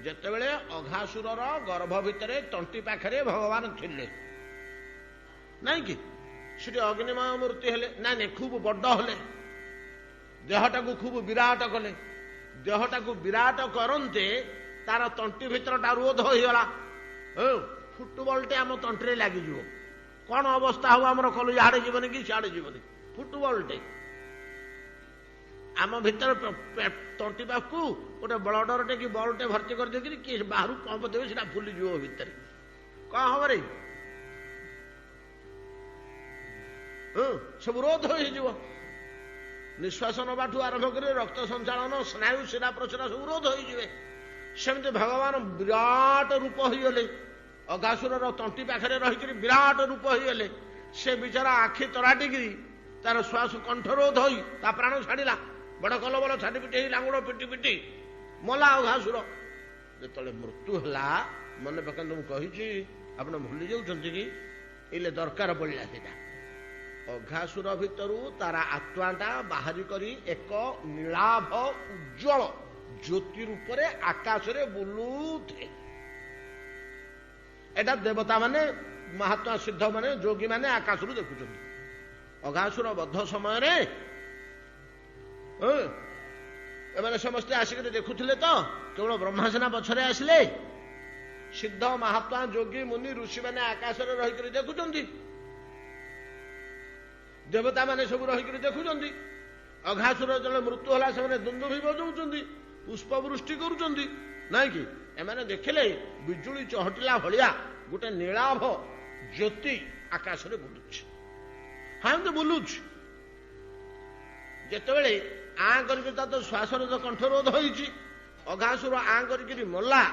ଯେତେବେଳେ ଅଘାସୁରର ଗର୍ଭ ଭିତରେ ତଣ୍ଟି ପାଖରେ ଭଗବାନ ଥିଲେ, ନାଇଁ କି? ସେଠି ଅଗ୍ନିମୟ ମୂର୍ତ୍ତି ହେଲେ। ନାଇଁ, ଖୁବ ବଡ ହେଲେ, ଦେହଟାକୁ ଖୁବ ବିରାଟ କଲେ। ଦେହଟାକୁ ବିରାଟ କରନ୍ତେ ତାର ତଣ୍ଟି ଭିତରଟା ରୋଧ ହୋଇଗଲା। ଫୁଟବଲଟେ ଆମ ତଣ୍ଟିରେ ଲାଗିଯିବ, କଣ ଅବସ୍ଥା ହବ ଆମର? କଲୁ ଇଆଡେ ଯିବନି କି ସିଆଡେ ଯିବନି। ଫୁଟବଲଟେ ଆମ ଭିତରେ ତଣ୍ଟି ପାଖକୁ ଗୋଟେ ବ୍ଲଡରଟେ କି ବଲଟେ ଭର୍ତ୍ତି କରିଦେଇକିରି କିଏ ବାହାରୁ ପମ୍ପ ଦେବେ, ସେଟା ଫୁଲିଯିବ ଭିତରେ। କଣ ହବ ରେ? ସବୁ ରୋଧ ହେଇଯିବ। ନିଶ୍ୱାସ ନବାଠୁ ଆରମ୍ଭ କରି ରକ୍ତ ସଞ୍ଚାଳନ, ସ୍ନାୟୁ, ଶିରା ପ୍ରଶିରା ସବୁ ରୋଧ ହୋଇଯିବେ। ସେମିତି ଭଗବାନ ବିରାଟ ରୂପ ହୋଇଗଲେ। ଅଘାସୁରର ତଣ୍ଟି ପାଖରେ ରହିକରି ବିରାଟ ରୂପ ହୋଇଗଲେ। ସେ ବିଚାରା ଆଖି ତରାଟିକିରି ତାର ଶ୍ୱାସ କଣ୍ଠରୋଧ ହୋଇ ତା ପ୍ରାଣ ଛାଡ଼ିଲା। ବଡ କଲବଲ ଛାଟି ପିଟି ହେଇ ଲାଙ୍ଗୁଡ ପିଟି ପିଟି ମଲା ଅଘାସୁର। ଯେତେବେଳେ ମୃତ୍ୟୁ ହେଲା, ମନେ ପକାନ୍ତୁ ମୁଁ କହିଛି, ଆପଣ ଭୁଲି ଯାଉଛନ୍ତି କି? ଏଇଲେ ଦରକାର ପଡ଼ିଲା ସେଇଟା। ଅଘାସୁର ଭିତରୁ ତାର ଆତ୍ମାଟା ବାହାରି କରି ଏକ ନୀଳାଭ ଉଜ୍ଜଳ ଜ୍ୟୋତି ରୂପରେ ଆକାଶରେ ବୁଲୁଥିଲେ। ଏଟା ଦେବତା ମାନେ, ମହାତ୍ମା ସିଦ୍ଧ ମାନେ, ଯୋଗୀ ମାନେ ଆକାଶରୁ ଦେଖୁଛନ୍ତି। ଅଘାସୁର ବଧ ସମୟରେ ଏମାନେ ସମସ୍ତେ ଆସିକରି ଦେଖୁଥିଲେ ତ? କେବଳ ବ୍ରହ୍ମାସନା ପଛରେ ଆସିଲେ? ସିଦ୍ଧ ମହାତ୍ମା ଯୋଗୀ ମୁନି ଋଷି ମାନେ ଆକାଶରେ ରହିକରି ଦେଖୁଛନ୍ତି। ଦେବତା ମାନେ ସବୁ ରହିକରି ଦେଖୁଛନ୍ତି। ଅଘାସୁର ଯେତେବେଳେ ମୃତ୍ୟୁ ହେଲା ସେମାନେ ଦୁନ୍ଦୁଭି ବଜାଉଛନ୍ତି, ପୁଷ୍ପବୃଷ୍ଟି କରୁଛନ୍ତି, ନାଇଁ କି? ଏମାନେ ଦେଖିଲେ ବିଜୁଳି ଚହଟିଲା ଭଳିଆ ଗୋଟେ ନୀଳାଭ ଜ୍ୟୋତି ଆକାଶରେ ବୁଲୁଛି। ହଁ ଏମିତି ବୁଲୁଛି। ଯେତେବେଳେ ଆଁ କରିକି ତା ତ ଶ୍ୱାସରୋଧ କଣ୍ଠରୋଧ ହେଇଛି, ଅଘାସୁର ଆଁ କରିକିରି ମଲା,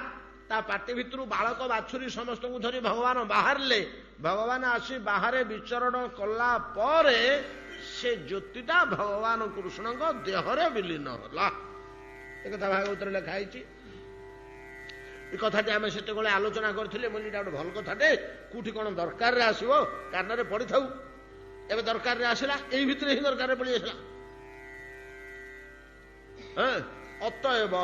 ତା ପାଟି ଭିତରୁ ବାଳକ ବାଛୁରୀ ସମସ୍ତଙ୍କୁ ଧରି ଭଗବାନ ବାହାରିଲେ। ଭଗବାନ ଆସି ବାହାରେ ବିଚରଣ କଲା ପରେ ସେ ଜ୍ୟୋତିଟା ଭଗବାନ କୃଷ୍ଣଙ୍କ ଦେହରେ ବିଲୀନ ହେଲା। ଏକଥା ଭାଗବତରେ ଲେଖା ହେଇଛି। ଏ କଥାଟି ଆମେ ସେତେବେଳେ ଆଲୋଚନା କରିଥିଲେ। ମୁଁ ଏଇଟା ଗୋଟେ ଭଲ କଥାଟେ, କୋଉଠି କଣ ଦରକାରରେ ଆସିବ କାନରେ ପଡିଥାଉ। ଏବେ ଦରକାରରେ ଆସିଲା, ଏଇ ଭିତରେ ହିଁ ଦରକାରରେ ପଡି ଆସିଲା। ଅତଏବ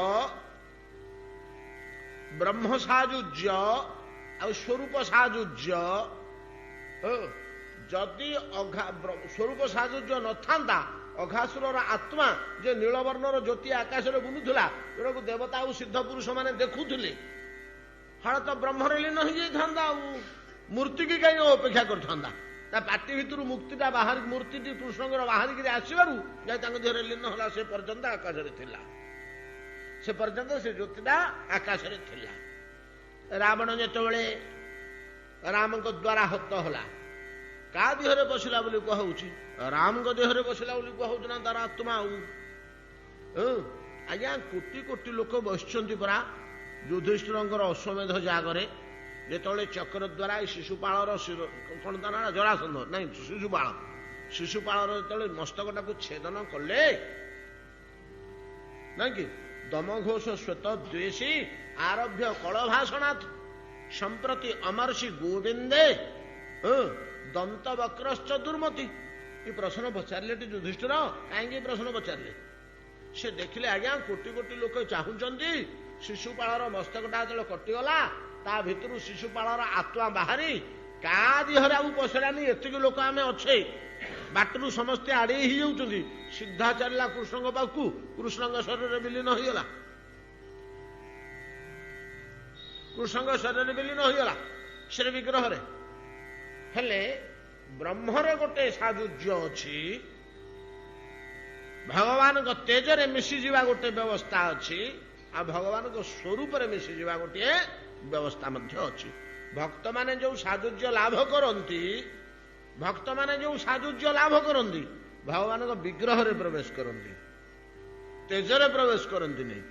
ବ୍ରହ୍ମ ସାଯୁଜ୍ୟ ଆଉ ସ୍ୱରୂପ ସାଯୁଜ୍ୟ, ଯଦି ସ୍ୱରୂପ ସାଯୁଜ୍ୟ ନଥାନ୍ତା, ଅଘାସୁରର ଆତ୍ମା ଯେ ନୀଳବର୍ଣ୍ଣର ଜ୍ୟୋତି ଆକାଶରେ ବୁଲୁଥିଲା, ଯୋଉଟାକୁ ଦେବତା ଆଉ ସିଦ୍ଧ ପୁରୁଷ ମାନେ ଦେଖୁଥିଲେ, ହଳ ତ ବ୍ରହ୍ମରେ ଲୀନ ହେଇଯାଇଥାନ୍ତା। ଆଉ ମୂର୍ତ୍ତିକି କାହିଁ ଅପେକ୍ଷା କରିଥାନ୍ତା? ତା ପାଟି ଭିତରୁ ମୁକ୍ତିଟା ବାହାରି, ମୂର୍ତ୍ତିଟି କୃଷ୍ଣଙ୍କର ବାହାରିକିରି ଆସିବାରୁ ଯାଇ ତାଙ୍କ ଦେହରେ ଲୀନ ହେଲା। ସେ ପର୍ଯ୍ୟନ୍ତ ଆକାଶରେ ଥିଲା, ସେ ପର୍ଯ୍ୟନ୍ତ ସେ ଜ୍ୟୋତିଟା ଆକାଶରେ ଥିଲା। ରାବଣ ଯେତେବେଳେ ରାମଙ୍କ ଦ୍ୱାରା ହତ ହେଲା, କାହା ଦେହରେ ବସିଲା ବୋଲି କୁହାହଉଛି? ରାମଙ୍କ ଦେହରେ ବସିଲା ବୋଲି କୁହାହଉଛି ନା ତାର ଆତ୍ମା। ଆଉ ଆଜ୍ଞା କୋଟି କୋଟି ଲୋକ ବସିଛନ୍ତି ପରା ଯୁଧିଷ୍ଠିରଙ୍କର ଅଶ୍ୱମେଧ ଯାଗରେ। ଯେତେବେଳେ ଚକ୍ର ଦ୍ୱାରା ଶିଶୁପାଳର କଣ ତା ନା, ଜରାସନ୍ଧ ନାଇଁ, ଶିଶୁପାଳର ଯେତେବେଳେ ମସ୍ତକଟାକୁ ଛେଦନ କଲେ, ନାଇଁ କି? ଦମଘୋଷ ଶ୍ଵେତ ଦ୍ୱେଷୀ ଆରଭ୍ୟ କଳଭାଷଣାତ୍ ସମ୍ପ୍ରତି ଅମର୍ଷି ଗୋବିନ୍ଦେ ଦନ୍ତ ବକ୍ରଶ୍ଚ ଦୁର୍ମତି। ଏ ପ୍ରଶ୍ନ ପଚାରିଲେ ଟି ଯୁଧିଷ୍ଠିର। କାହିଁକି ପ୍ରଶ୍ନ ପଚାରିଲେ? ସେ ଦେଖିଲେ ଆଜ୍ଞା କୋଟି କୋଟି ଲୋକ ଚାହୁଁଛନ୍ତି ଶିଶୁପାଳର ମସ୍ତକଟା ଯେତେବେଳେ କଟିଗଲା, ତା ଭିତରୁ ଶିଶୁପାଳର ଆତ୍ମା ବାହାରି କାହା ଦେହରେ ଆଉ ପଶିଲାନି। ଏତିକି ଲୋକ ଆମେ ଅଛେ, ବାଟରୁ ସମସ୍ତେ ଆଡେଇ ହେଇଯାଉଛନ୍ତି। ସିଧା ଚାଲିଲା କୃଷ୍ଣଙ୍କ ପାଖକୁ, କୃଷ୍ଣଙ୍କ ଶରୀରରେ ବିଲୀନ ହେଇଗଲା। କୃଷ୍ଣଙ୍କ ଶରୀରରେ ବିଲୀନ ହେଇଗଲା ସେ ବିଗ୍ରହରେ। ହେଲେ ବ୍ରହ୍ମରେ ଗୋଟେ ସାଯୁଜ୍ୟ ଅଛି, ଭଗବାନଙ୍କ ତେଜରେ ମିଶିଯିବା ଗୋଟେ ବ୍ୟବସ୍ଥା ଅଛି, ଆଉ ଭଗବାନଙ୍କ ସ୍ୱରୂପରେ ମିଶିଯିବା ଗୋଟିଏ ବ୍ୟବସ୍ଥା ମଧ୍ୟ ଅଛି। ଭକ୍ତମାନେ ଯୋଉ ସାଯୁଜ୍ୟ ଲାଭ କରନ୍ତି, ଭକ୍ତମାନେ ଯୋଉ ସାଯୁଜ୍ୟ ଲାଭ କରନ୍ତି, ଭଗବାନଙ୍କ ବିଗ୍ରହରେ ପ୍ରବେଶ କରନ୍ତି, ତେଜରେ ପ୍ରବେଶ କରନ୍ତି ନାହିଁ,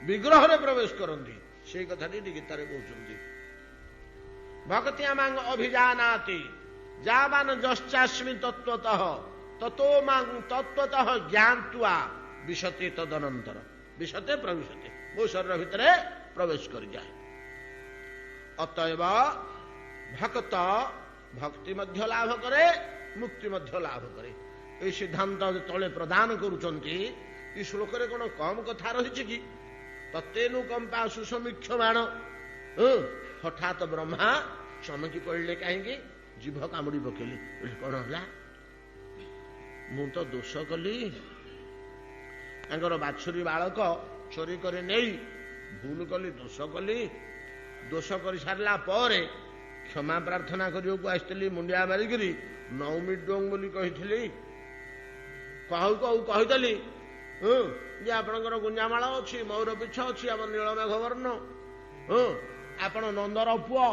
ବିଗ୍ରହରେ ପ୍ରବେଶ କରନ୍ତି। ସେଇ କଥାଟି ଗୀତାରେ କହୁଛନ୍ତି। ଭକ୍ତି ଆମାଙ୍ଗ ଅଭିଜାନାତି ଯାବାନ ଯଶ୍ଚାସ୍ମି ତତ୍ତ୍ୱତଃ ତतो ମାଂ ତତ୍ତ୍ୱତଃ ଜ୍ଞାତ୍ୱା ବିଶତେ ତଦନନ୍ତର। ବିଶତେ ପ୍ରବିଶତେ, ମୋ ଶରୀର ଭିତରେ ପ୍ରବେଶ କରିଯାଏ। ଅତଏବ ଭକ୍ତ ଭକ୍ତି ମଧ୍ୟ ଲାଭ କରେ, ମୁକ୍ତି ମଧ୍ୟ ଲାଭ କରେ। এই ସିଦ୍ଧାନ୍ତ ଯେତେବେଳେ ପ୍ରଦାନ କରୁଛନ୍ତି, ଏ ଶ୍ଲୋକରେ କଣ କମ କଥା ରହିଛି କି? ତତେନୁ କମ୍ପା ସୁସମୀକ୍ଷମାଣ। ହଠାତ୍ ବ୍ରହ୍ମା ଚମକି ପଡ଼ିଲେ। କାହିଁକି? ଜିଭ କାମୁଡ଼ି ପକେଇଲେ। କଣ ହେଲା? ମୁଁ ତ ଦୋଷ କଲି, ତାଙ୍କର ବାଛୁରୀ ବାଳକ ଚୋରି କରି ନେଇ ଭୁଲ କଲି, ଦୋଷ କଲି। ଦୋଷ କରି ସାରିଲା ପରେ କ୍ଷମା ପ୍ରାର୍ଥନା କରିବାକୁ ଆସିଥିଲି, ମୁଣ୍ଡିଆ ମାରିକିରି ନୌମି ଡୋଙ୍ଗ ବୋଲି କହିଥିଲି। କହୁ କହୁ କହିଦେଲି ଯେ ଆପଣଙ୍କର ଗୁଞ୍ଜାମାଳ ଅଛି, ମୟୂର ପିଛ ଅଛି, ଆମ ନୀଳମେଘ ବର୍ଣ୍ଣ, ଆପଣ ନନ୍ଦର ପୁଅ,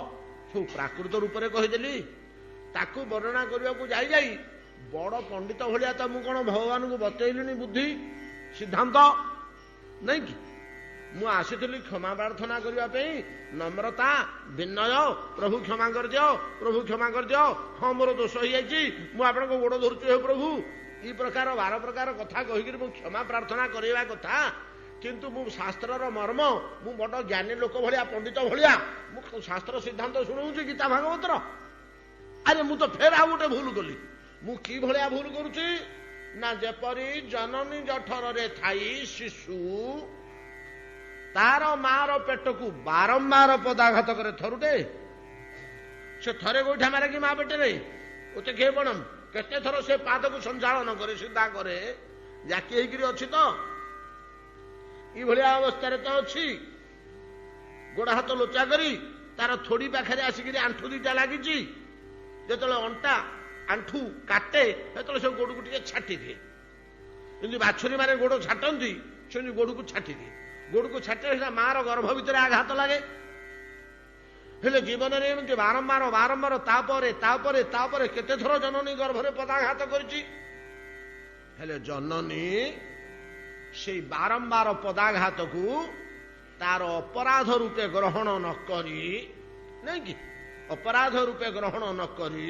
ସବୁ ପ୍ରାକୃତ ରୂପରେ କହିଦେଲି। ତାକୁ ବର୍ଣ୍ଣନା କରିବାକୁ ଯାଇ ଯାଇ ବଡ ପଣ୍ଡିତ ଭଳିଆ ତ ମୁଁ କଣ ଭଗବାନଙ୍କୁ ବତେଇଲିଣି ବୁଦ୍ଧି ସିଦ୍ଧାନ୍ତ ନାଇଁ କି? ମୁଁ ଆସିଥିଲି କ୍ଷମା ପ୍ରାର୍ଥନା କରିବା ପାଇଁ, ନମ୍ରତା ବିନୟ, ପ୍ରଭୁ କ୍ଷମା କରିଦିଅ, ପ୍ରଭୁ କ୍ଷମା କରିଦିଅ, ହଁ ମୋର ଦୋଷ ହେଇଯାଇଛି, ମୁଁ ଆପଣଙ୍କ ଗୋଡ଼ ଧରୁଛି ହେ ପ୍ରଭୁ। এই ପ୍ରକାର 12 ପ୍ରକାର କଥା କହିକିରି ମୁଁ କ୍ଷମା ପ୍ରାର୍ଥନା କରିବା କଥା। କିନ୍ତୁ ମୁଁ ଶାସ୍ତ୍ରର ମର୍ମ, ମୁଁ ବଡ଼ ଜ୍ଞାନୀ ଲୋକ ଭଳିଆ, ପଣ୍ଡିତ ଭଳିଆ ମୁଁ ଶାସ୍ତ୍ର ସିଦ୍ଧାନ୍ତ ଶୁଣଉଛି ଗୀତା ଭାଗବତର। ଆରେ ମୁଁ ତ ଫେର ଆଉ ଗୋଟେ ଭୁଲ କଲି। ମୁଁ କି ଭଳିଆ ଭୁଲ କରୁଛି ନା, ଯେପରି ଜନନୀ ଜଠରରେ ଥାଇ ଶିଶୁ ତାର ମାର ପେଟକୁ ବାରମ୍ବାର ପଦାଘାତ କରେ। ଥରୁଟେ ସେ ଥରେ ଗୋଇଠା ମାରେ କି ମା ପେଟରେ ଓତେ ଖେପଣମ କେତେ ଥର ସେ ପାଦକୁ ସଞ୍ଚାଳନ କରେ, ସିଧା କରେ, ଜାକି ହେଇକିରି ଅଛି ତ, ଏଇଭଳିଆ ଅବସ୍ଥାରେ ତ ଅଛି। ଗୋଡ ହାତ ଲୋଚା କରି ତାର ଥୋଡି ପାଖରେ ଆସିକିରି ଆଣ୍ଠୁ ଦିଟା ଲାଗିଛି। ଯେତେବେଳେ ଅଣ୍ଟା ଆଣ୍ଠୁ କାଟେ ସେତେବେଳେ ସେ ଗୋଡକୁ ଟିକେ ଛାଟି ଦିଏ। ଯେମିତି ବାଛୁରୀ ମାନେ ଗୋଡ଼ ଛାଟନ୍ତି ସେମିତି ଗୋଡ଼କୁ ଛାଟିଦିଏ। ଗୋଡ଼କୁ ଛାଟିଲେ ସେଟା ମାର ଗର୍ଭ ଭିତରେ ଆଘାତ ଲାଗେ। ହେଲେ ଜୀବନରେ ଏମିତି ବାରମ୍ବାର ବାରମ୍ବାର ତାପରେ ତାପରେ ତାପରେ କେତେଥର ଜନନୀ ଗର୍ଭରେ ପଦାଘାତ କରିଛି। ହେଲେ ଜନନୀ ସେଇ ବାରମ୍ବାର ପଦାଘାତକୁ ତାର ଅପରାଧ ରୂପେ ଗ୍ରହଣ ନ କରି, ନାଇଁ କି ଅପରାଧ ରୂପେ ଗ୍ରହଣ ନ କରି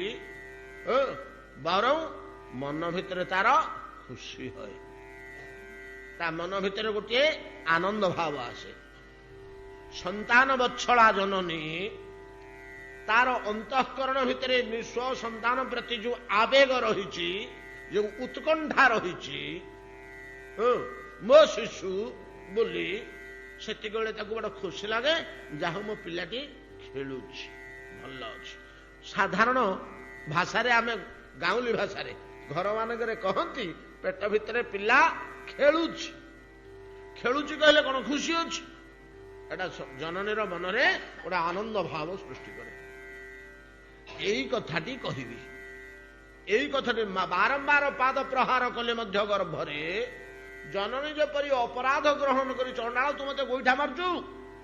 ବରଂ ମନ ଭିତରେ ତାର ଖୁସି ହୁଏ। ତା ମନ ଭିତରେ ଗୋଟିଏ ଆନନ୍ଦ ଭାବ ଆସେ। ସନ୍ତାନ ବତ୍ସଳା ଜନନୀ ତାର ଅନ୍ତଃକରଣ ଭିତରେ ନିଃସ୍ୱ ସନ୍ତାନ ପ୍ରତି ଯୋଉ ଆବେଗ ରହିଛି, ଯୋଉ ଉତ୍କଣ୍ଠା ରହିଛି, ମୋ ଶିଶୁ ବୋଲି, ସେତିକିବେଳେ ତାକୁ ବଡ଼ ଖୁସି ଲାଗେ। ଯାହା ମୋ ପିଲାଟି ଖେଳୁଛି, ଭଲ ଅଛି। ସାଧାରଣ ଭାଷାରେ ଆମେ ଗାଉଁଲି ଭାଷାରେ ଘର ମାନଙ୍କରେ କହନ୍ତି ପେଟ ଭିତରେ ପିଲା ଖେଳୁଛି। ଖେଳୁଛି କହିଲେ କଣ ଖୁସି ଅଛି? ଏଟା ଜନନୀର ମନରେ ଗୋଟେ ଆନନ୍ଦ ଭାବ ସୃଷ୍ଟି କରେ। ଏଇ କଥାଟି କହିବି, ଏଇ କଥାଟି ବାରମ୍ବାର ପାଦ ପ୍ରହାର କଲେ ମଧ୍ୟ ଗର୍ଭରେ ଜନନୀ ଯେପରି ଅପରାଧ ଗ୍ରହଣ କରି, ଚଣ୍ଡାଳ ତୁ ମତେ ଗୋଇଠା ମାରୁଛୁ,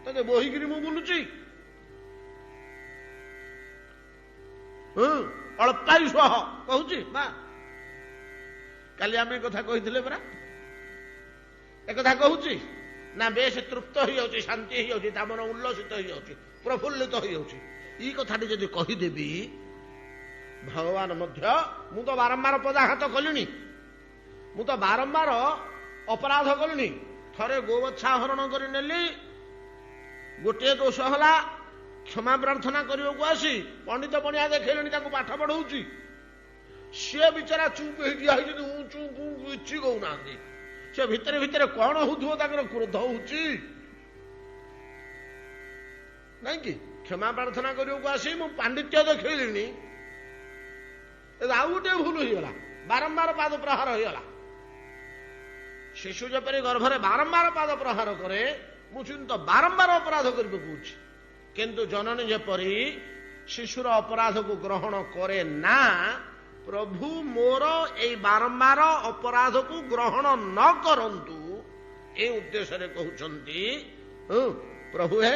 ତତେ ବୋହିକିରି ମୁଁ ବୁଲୁଛି, ଅଳ୍ପାୟୁ ସହ କହୁଛି। ମା କାଲି ଆମେ କଥା କହିଥିଲେ ପରା, ଏକଥା କହୁଛି ନା ବେଶ ତୃପ୍ତ ହେଇଯାଉଛି, ଶାନ୍ତି ହେଇଯାଉଛି, ତା ମନ ଉଲ୍ଲସିତ ହେଇଯାଉଛି, ପ୍ରଫୁଲ୍ଲିତ ହେଇଯାଉଛି। ଏଇ କଥାଟି ଯଦି କହିଦେବି, ଭଗବାନ ମଧ୍ୟ ମୁଁ ତ ବାରମ୍ବାର ପଦାଘାତ କଲିଣି, ମୁଁ ତ ବାରମ୍ବାର ଅପରାଧ କଲିଣି। ଥରେ ଗୋବଚ୍ଛା ହରଣ କରି ନେଲି, ଗୋଟିଏ ଦୋଷ ହେଲା, କ୍ଷମା ପ୍ରାର୍ଥନା କରିବାକୁ ଆସି ପଣ୍ଡିତ ପଣିଆ ଦେଖେଇଲେଣି, ତାଙ୍କୁ ପାଠ ପଢଉଛି। ସିଏ ବିଚାରା ଚୁପ୍ ହେଇଠିଆ ହେଇଛନ୍ତି, କିଛି କହୁନାହାନ୍ତି। ସେ ଭିତରେ ଭିତରେ କଣ ହଉଥିବ, ତାଙ୍କର କ୍ରୋଧ ହଉଛି ନାଇଁ କି? କ୍ଷମା ପ୍ରାର୍ଥନା କରିବାକୁ ଆସି ମୁଁ ପାଣ୍ଡିତ୍ୟ ଦେଖେଇଲିଣି, ଆଉ ଗୋଟେ ଭୁଲ ହେଇଗଲା, ବାରମ୍ବାର ପାଦ ପ୍ରହାର ହେଇଗଲା। ଶିଶୁ ଯେପରି ଗର୍ଭରେ ବାରମ୍ବାର ପାଦ ପ୍ରହାର କରେ, ମୁଁ ଚିନ୍ତା ବାରମ୍ବାର ଅପରାଧ କରି ପକଉଛି। କିନ୍ତୁ ଜନନୀ ଯେପରି ଶିଶୁର ଅପରାଧକୁ ଗ୍ରହଣ କରେ ନା, ପ୍ରଭୁ ମୋର ଏଇ ବାରମ୍ବାର ଅପରାଧକୁ ଗ୍ରହଣ ନ କରନ୍ତୁ, ଏ ଉଦ୍ଦେଶ୍ୟରେ କହୁଛନ୍ତି ପ୍ରଭୁ ହେ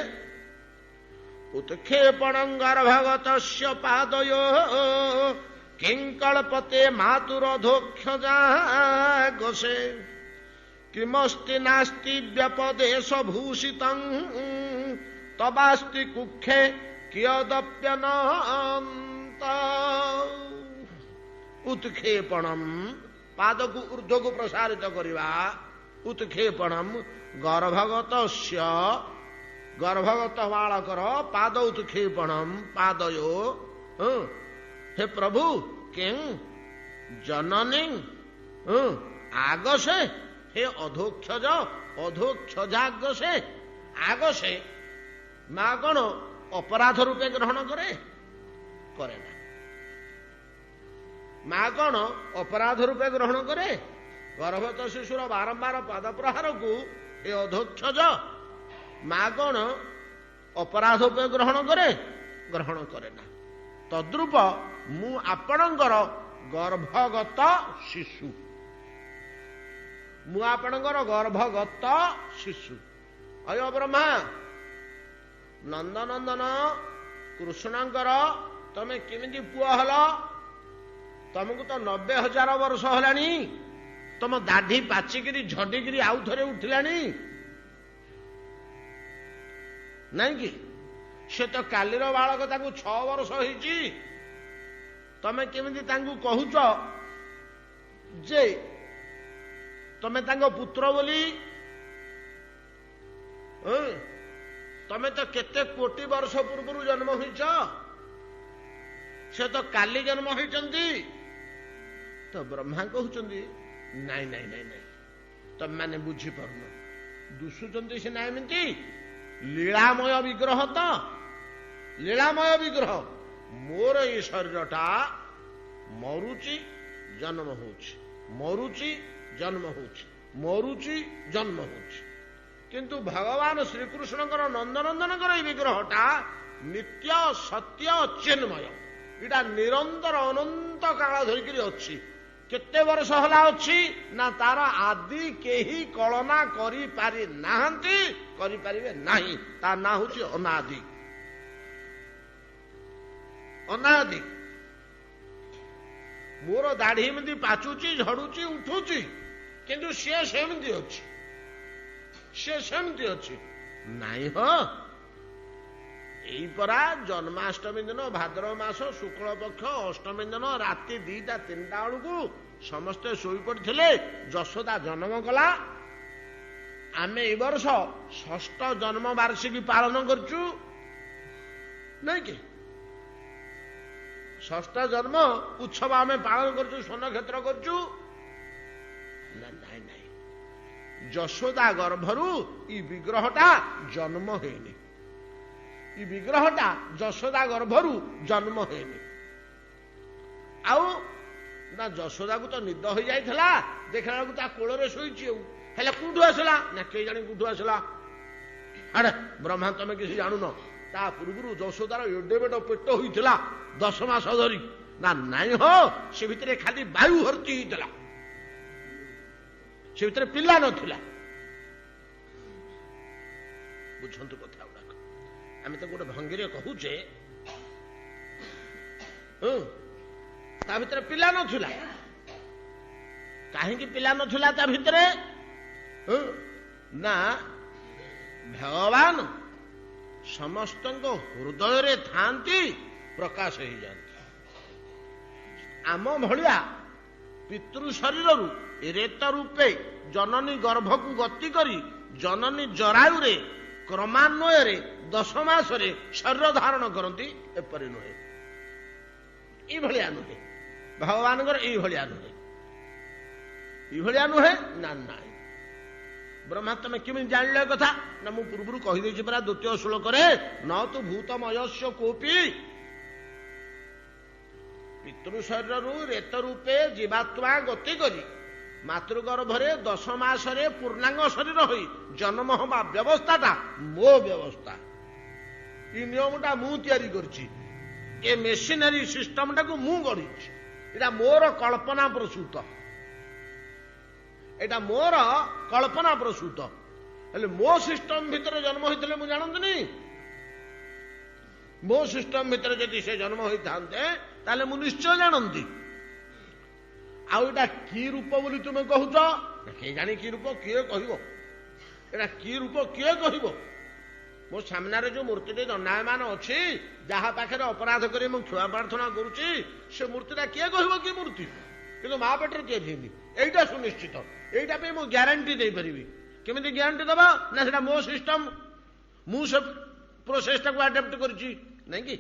ଉତ୍କ୍ଷେପଣଂ ଗର୍ଭଗତସ୍ୟ ପାଦୟୋ କିଙ୍କଳପତେ ମାତୁରଧୋକ୍ଷଜାଗସେ କିମସ୍ତି ନାସ୍ତି ବ୍ୟପଦେଶ ଭୂଷିତଂ ତବାସ୍ତି କୁକ୍ଷେ କିୟଦପ୍ୟନନ୍ତ। ଉତ୍କ୍ଷେପଣମ୍ ପାଦକୁ ଊର୍ଦ୍ଧ୍ୱକୁ ପ୍ରସାରିତ କରିବା, ଉତ୍କ୍ଷେପଣମ୍ ଗର୍ଭଗତସ୍ୟ ଗର୍ଭଗତ ବାଳକର ପାଦ ଉତ୍କ୍ଷେପଣମ୍ ପାଦୟୋ। ହେ ପ୍ରଭୁ କେଂ ଜନନୀ ଆଗସେ, ହେ ଅଧୋକ୍ଷଜ ଅଧୋକ୍ଷଜାଗସେ। ଆଗସେ ମା କଣ ଅପରାଧ ରୂପେ ଗ୍ରହଣ କରେ? କରେ ନା। ମା କଣ ଅପରାଧ ରୂପେ ଗ୍ରହଣ କରେ? ଗର୍ଭବତ ଶିଶୁର ବାରମ୍ବାର ପାଦ ପ୍ରହାରକୁ ଏ ଅଧୋକ୍ଷଜ ମା କଣ ଅପରାଧ ରୂପେ ଗ୍ରହଣ କରେ? ଗ୍ରହଣ କରେ ନା। ତଦ୍ରୂପ ମୁଁ ଆପଣଙ୍କର ଗର୍ଭଗତ ଶିଶୁ, ମୁଁ ଆପଣଙ୍କର ଗର୍ଭଗତ ଶିଶୁ। ଅୟ ବ୍ରହ୍ମା, ନନ୍ଦନନ୍ଦନ କୃଷ୍ଣଙ୍କର ତମେ କେମିତି ପୁଅ ହେଲ? ତମକୁ ତ 90,000 ବର୍ଷ ହେଲାଣି, ତମ ଦାଢି ପାଚିକିରି ଝଡିକିରି ଆଉ ଥରେ ଉଠିଲାଣି ନାଇଁ କି? ସେ ତ କାଲିର ବାଳକ, ତାକୁ 6 ବର୍ଷ ହେଇଛି। ତମେ କେମିତି ତାଙ୍କୁ କହୁଛ ଯେ ତମେ ତାଙ୍କ ପୁତ୍ର ବୋଲି? ତମେ ତ କେତେ କୋଟି ବର୍ଷ ପୂର୍ବରୁ ଜନ୍ମ ହୋଇଛ, ସେ ତ କାଲି ଜନ୍ମ ହୋଇଛନ୍ତି। ତ ବ୍ରହ୍ମା କହୁଛନ୍ତି ନାଇଁ ନାଇଁ ନାଇଁ ନାଇଁ, ତମେମାନେ ବୁଝିପାରୁନ, ଦୁଷୁଛନ୍ତି ସିନା ଏମିତି। ଲୀଳାମୟ ବିଗ୍ରହ, ତ ଲୀଳାମୟ ବିଗ୍ରହ। ମୋର ଏଇ ଶରୀରଟା ମରୁଛି ଜନ୍ମ ହଉଛି, ମରୁଛି ଜନ୍ମ ହଉଛି, ମରୁଛି ଜନ୍ମ ହଉଛି। କିନ୍ତୁ ଭଗବାନ ଶ୍ରୀକୃଷ୍ଣଙ୍କର ନନ୍ଦନନ୍ଦନଙ୍କର ଏଇ ବିଗ୍ରହଟା ନିତ୍ୟ ସତ୍ୟ ଚିନ୍ମୟ, ଏଇଟା ନିରନ୍ତର ଅନନ୍ତ କାଳ ଧରିକିରି ଅଛି। କେତେ ବର୍ଷ ହେଲା ଅଛି ନା ତାର ଆଦି କେହି କଳନା କରିପାରି ନାହାନ୍ତି, କରିପାରିବେ ନାହିଁ। ତା ନାଁ ହଉଛି ଅନାଦି। ଅନାଦି। ମୋର ଦାଢି ଏମିତି ପାଚୁଛି, ଝଡୁଛି, ଉଠୁଛି, କିନ୍ତୁ ସିଏ ସେମିତି ଅଛି, ସିଏ ସେମିତି ଅଛି। ନାଇଁ ହ, ଏଇ ପରା ଜନ୍ମାଷ୍ଟମୀ ଦିନ ଭାଦ୍ରବ ମାସ ଶୁକ୍ଳ ପକ୍ଷ ଅଷ୍ଟମୀ ଦିନ ରାତି 2ଟା-3ଟା ବେଳକୁ ସମସ୍ତେ ଶୋଇପଡିଥିଲେ, ଯଶୋଦା ଜନ୍ମ କଲା। ଆମେ ଏ ବର୍ଷ 6ଠ ଜନ୍ମ ବାର୍ଷିକୀ ପାଳନ କରୁଛୁ, ନାଇଁ କି? 6ଠ ଜନ୍ମ ଉତ୍ସବ ଆମେ ପାଳନ କରୁଛୁ, ସ୍ୱର୍ଣ୍ଣକ୍ଷେତ୍ର କରୁଛୁ। ନାଇଁ ନାଇଁ, ଯଶୋଦା ଗର୍ଭରୁ ଇ ବିଗ୍ରହଟା ଜନ୍ମ ହେଇନି। ଇ ବିଗ୍ରହଟା ଯଶୋଦା ଗର୍ଭରୁ ଜନ୍ମ ହେଇନି। ଆଉ ନା ଯଶୋଦାକୁ ତ ନିଦ ହେଇଯାଇଥିଲା, ଦେଖିଲା ବେଳକୁ ତା କୋଳରେ ଶୋଇଛି। ଆଉ ହେଲେ କୋଉଠୁ ଆସିଲା ନା କେହି ଜାଣି କୋଉଠୁ ଆସିଲା। ଆରେ ବ୍ରହ୍ମା, ତମେ କିଛି ଜାଣୁନ, ତା ପୂର୍ବରୁ ଯଶୋଦାର ଏଡେ ବଡ ପେଟ ହୋଇଥିଲା 10 ମାସ ଧରି। ନା ନାଇଁ ହୋ, ସେ ଭିତରେ ଖାଲି ବାୟୁ ଭର୍ତ୍ତି ହେଇଥିଲା, ସେ ଭିତରେ ପିଲା ନଥିଲା। ବୁଝନ୍ତୁ କଥା ଗୁଡାକ। ଆମେ ତ ଗୋଟେ ଭଙ୍ଗୀରେ କହୁଛେ, ତା ଭିତରେ ପିଲା ନଥିଲା। କାହିଁକି ପିଲା ନଥିଲା ତା ଭିତରେ? ନା ଭଗବାନ ସମସ୍ତଙ୍କ ହୃଦୟରେ ଥାନ୍ତି, ପ୍ରକାଶ ହେଇଯାନ୍ତି। ଆମ ଭଳିଆ ପିତୃ ଶରୀରରୁ ରେତ ରୂପେ ଜନନୀ ଗର୍ଭକୁ ଗତି କରି ଜନନୀ ଜରାୟୁରେ କ୍ରମାନ୍ୱୟରେ 10 ମାସରେ ଶରୀର ଧାରଣ କରନ୍ତି, ଏପରି ନୁହେଁ, ଏଇଭଳିଆ ନୁହେଁ। ଭଗବାନଙ୍କର ଏଇଭଳିଆ ନୁହେଁ, ଏଇଭଳିଆ ନୁହେଁ। ନା ନାଇଁ, ବ୍ରହ୍ମା ତମେ କେମିତି ଜାଣିଲ ଏ କଥା? ନା ମୁଁ ପୂର୍ବରୁ କହିଦେଇଛି ପରା 2ୟ ଶ୍ଲୋକରେ, ନ ତୁ ଭୂତମୟସ୍ୟ କୋପି। ପିତୃ ଶରୀରରୁ ରେତ ରୂପେ ଜୀବାତ୍ମା ଗତି କରି ମାତୃଗର୍ଭରେ 10 ମାସରେ ପୂର୍ଣ୍ଣାଙ୍ଗ ଶରୀର ହୋଇ ଜନ୍ମ ହେବା ବ୍ୟବସ୍ଥାଟା ମୋ ବ୍ୟବସ୍ଥା। এই নিয়মটা ମୁଁ ତିଆରି କରିଛି, ଏ ମେସିନାରୀ ସିଷ୍ଟମଟାକୁ ମୁଁ ଗଢିଛି। ଏଟା ମୋର କଳ୍ପନା ପ୍ରସୂତ, ଏଟା ମୋର କଳ୍ପନା ପ୍ରସୂତ। ହେଲେ ମୋ ସିଷ୍ଟମ ଭିତରେ ଜନ୍ମ ହୋଇଥିଲେ ମୁଁ ଜାଣନ୍ତିନି? ମୋ ସିଷ୍ଟମ ଭିତରେ ଯଦି ସେ ଜନ୍ମ ହୋଇଥାନ୍ତେ ତାହେଲେ ମୁଁ ନିଶ୍ଚୟ ଜାଣନ୍ତି। ଆଉ ଏଟା କି ରୂପ ବୋଲି ତୁମେ କହୁଛ? କେହି ଜାଣି କି ରୂପ, କିଏ କହିବ? ଏଟା କି ରୂପ କିଏ କହିବ? ମୋ ସାମ୍ନାରେ ଯୋଉ ମୂର୍ତ୍ତିଟି ଦଣ୍ଡାୟମାନ ଅଛି, ଯାହା ପାଖରେ ଅପରାଧ କରି ମୁଁ କ୍ଷମା ପ୍ରାର୍ଥନା କରୁଛି, ସେ ମୂର୍ତ୍ତିଟା କିଏ କହିବ କି ମୂର୍ତ୍ତି? କିନ୍ତୁ ମା ପେଟରେ ତିଆରି ହେଇନି, ଏଇଟା ସୁନିଶ୍ଚିତ। ଏଇଟା ପାଇଁ ମୁଁ ଗ୍ୟାରେଣ୍ଟି ଦେଇପାରିବି। କେମିତି ଗ୍ୟାରେଣ୍ଟି ଦେବା? ନା ସେଟା ମୋ ସିଷ୍ଟମ, ମୁଁ ସେ ପ୍ରୋସେସଟାକୁ ଆଡାପ୍ଟ କରିଛି, ନାଇଁ କି?